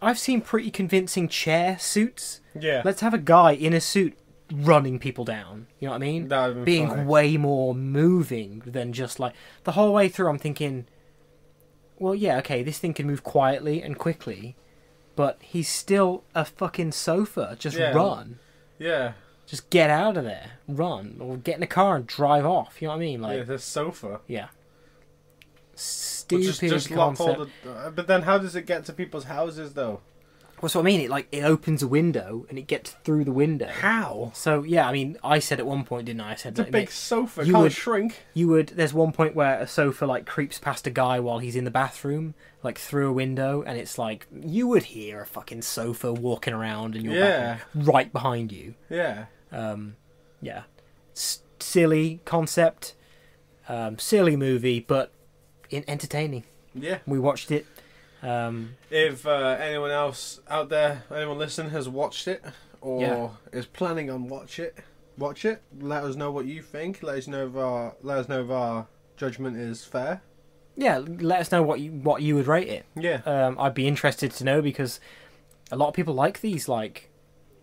I've seen pretty convincing chair suits. Yeah. Let's have a guy in a suit running people down. You know what I mean? That would have been being funny. Way more moving than just like... The whole way through I'm thinking, well, yeah, okay, this thing can move quietly and quickly, but he's still a fucking sofa. Just run. Yeah. Just get out of there. Run. Or get in a car and drive off. You know what I mean? Like, the sofa. Yeah. stupid just lock concept. all the. But then, how does it get to people's houses though? That's what I mean. It opens a window and it gets through the window. How? So yeah, I mean, I said at one point, didn't I? I said It's a big sofa. you Can't would- shrink. You would. There's one point where a sofa creeps past a guy while he's in the bathroom, through a window, and it's you would hear a fucking sofa walking around in your bathroom, right behind you. Yeah. Yeah. Silly concept, silly movie, but entertaining. Yeah. We watched it. If anyone else out there, anyone listening, has watched it or is planning on watch it. Let us know what you think. Let us know if our judgment is fair. Yeah, let us know what you would rate it. Yeah. I'd be interested to know because a lot of people like these.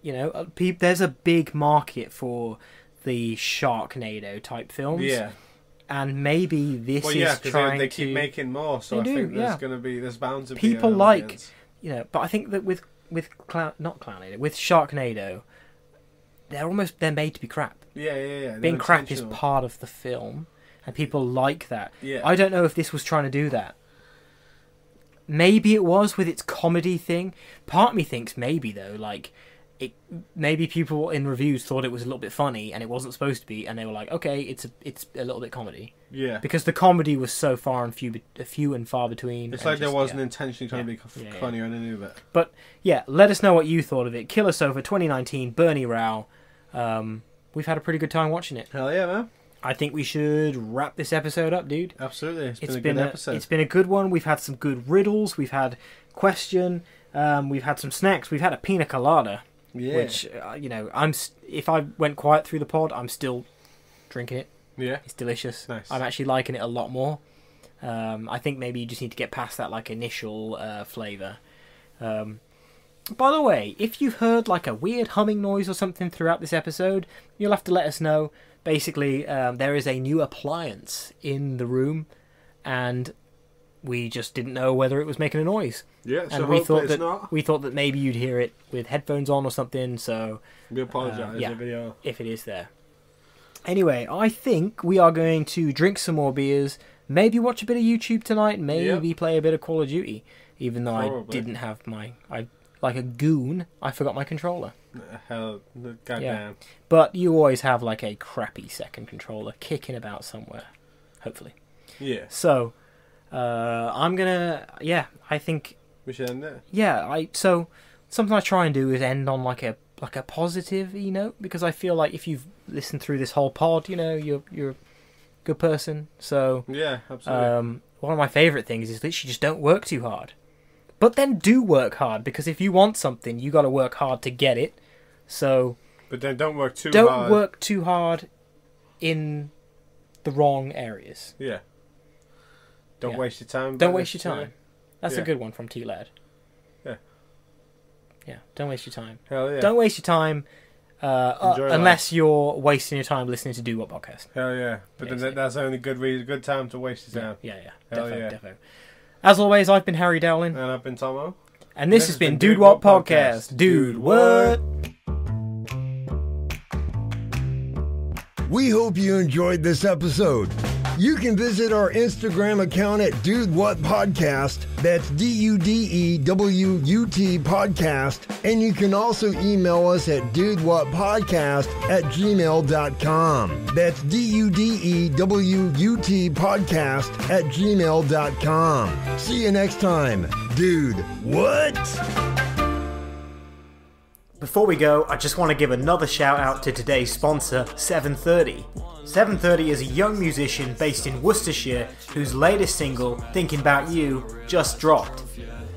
There's a big market for the Sharknado type films. Yeah. And maybe this is because trying they to keep making more, so I think there's bound to be people an audience. But I think that with Sharknado, they're made to be crap. Yeah. Being crap is part of the film, and people like that. Yeah. I don't know if this was trying to do that. Maybe it was with its comedy thing. Part of me thinks maybe though, maybe people in reviews thought it was a little bit funny and it wasn't supposed to be, and they were like, okay, it's a little bit comedy. Yeah. Because the comedy was so few and far between. It's like there wasn't intentionally trying to be funny or anything of it. But yeah, let us know what you thought of it. Killer Sofa 2019, Bernie Rao. We've had a pretty good time watching it. Hell yeah, man. I think we should wrap this episode up, dude. Absolutely. It's been a good episode. It's been a good one. We've had some good riddles. We've had question. We've had some snacks. We've had a Pina Colada. Yeah. Which, if I went quiet through the pod, I'm still drinking it. Yeah. It's delicious. Nice. I'm actually liking it a lot more. I think maybe you just need to get past that initial flavour. By the way, if you've heard a weird humming noise or something throughout this episode, you'll have to let us know. Basically, there is a new appliance in the room, and we just didn't know whether it was making a noise. Yeah, so and we thought it's not. We thought that maybe you'd hear it with headphones on or something, so we apologise if it is there. Anyway, I think we are going to drink some more beers, maybe watch a bit of YouTube tonight, maybe play a bit of Call of Duty, even though I didn't have like a goon, I forgot my controller. Hell, goddamn. But you always have a crappy second controller kicking about somewhere, hopefully. Yeah. So, I'm gonna, I think... We should end it. Yeah, so something I try and do is end on a positive note, because I feel like if you've listened through this whole pod, you're a good person. So yeah, absolutely. One of my favourite things is literally just don't work too hard, but then do work hard, because if you want something, you got to work hard to get it. So, but then don't work too hard. Don't work too hard in the wrong areas. Yeah. Don't waste your time. Don't waste your time. That's a good one from T-Lad. Yeah. Yeah, don't waste your time. Hell yeah. Don't waste your time unless you're wasting your time listening to Do What Podcast. Hell yeah. But then that's only good time to waste your time. Yeah. Hell Defo. As always, I've been Harry Dowling. And I've been Tomo. And this has been Dude What Podcast. Dude What? We hope you enjoyed this episode. You can visit our Instagram account at Dude What Podcast. That's DUDEWUT Podcast. And you can also email us at dudewhatpodcast@gmail.com. That's DUDEWUT Podcast@gmail.com. See you next time. Dude, what? Before we go, I just want to give another shout out to today's sponsor, 730. 730 is a young musician based in Worcestershire whose latest single, Thinking About You, just dropped.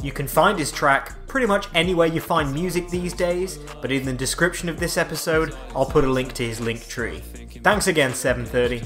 You can find his track pretty much anywhere you find music these days, but in the description of this episode, I'll put a link to his link tree. Thanks again, 730.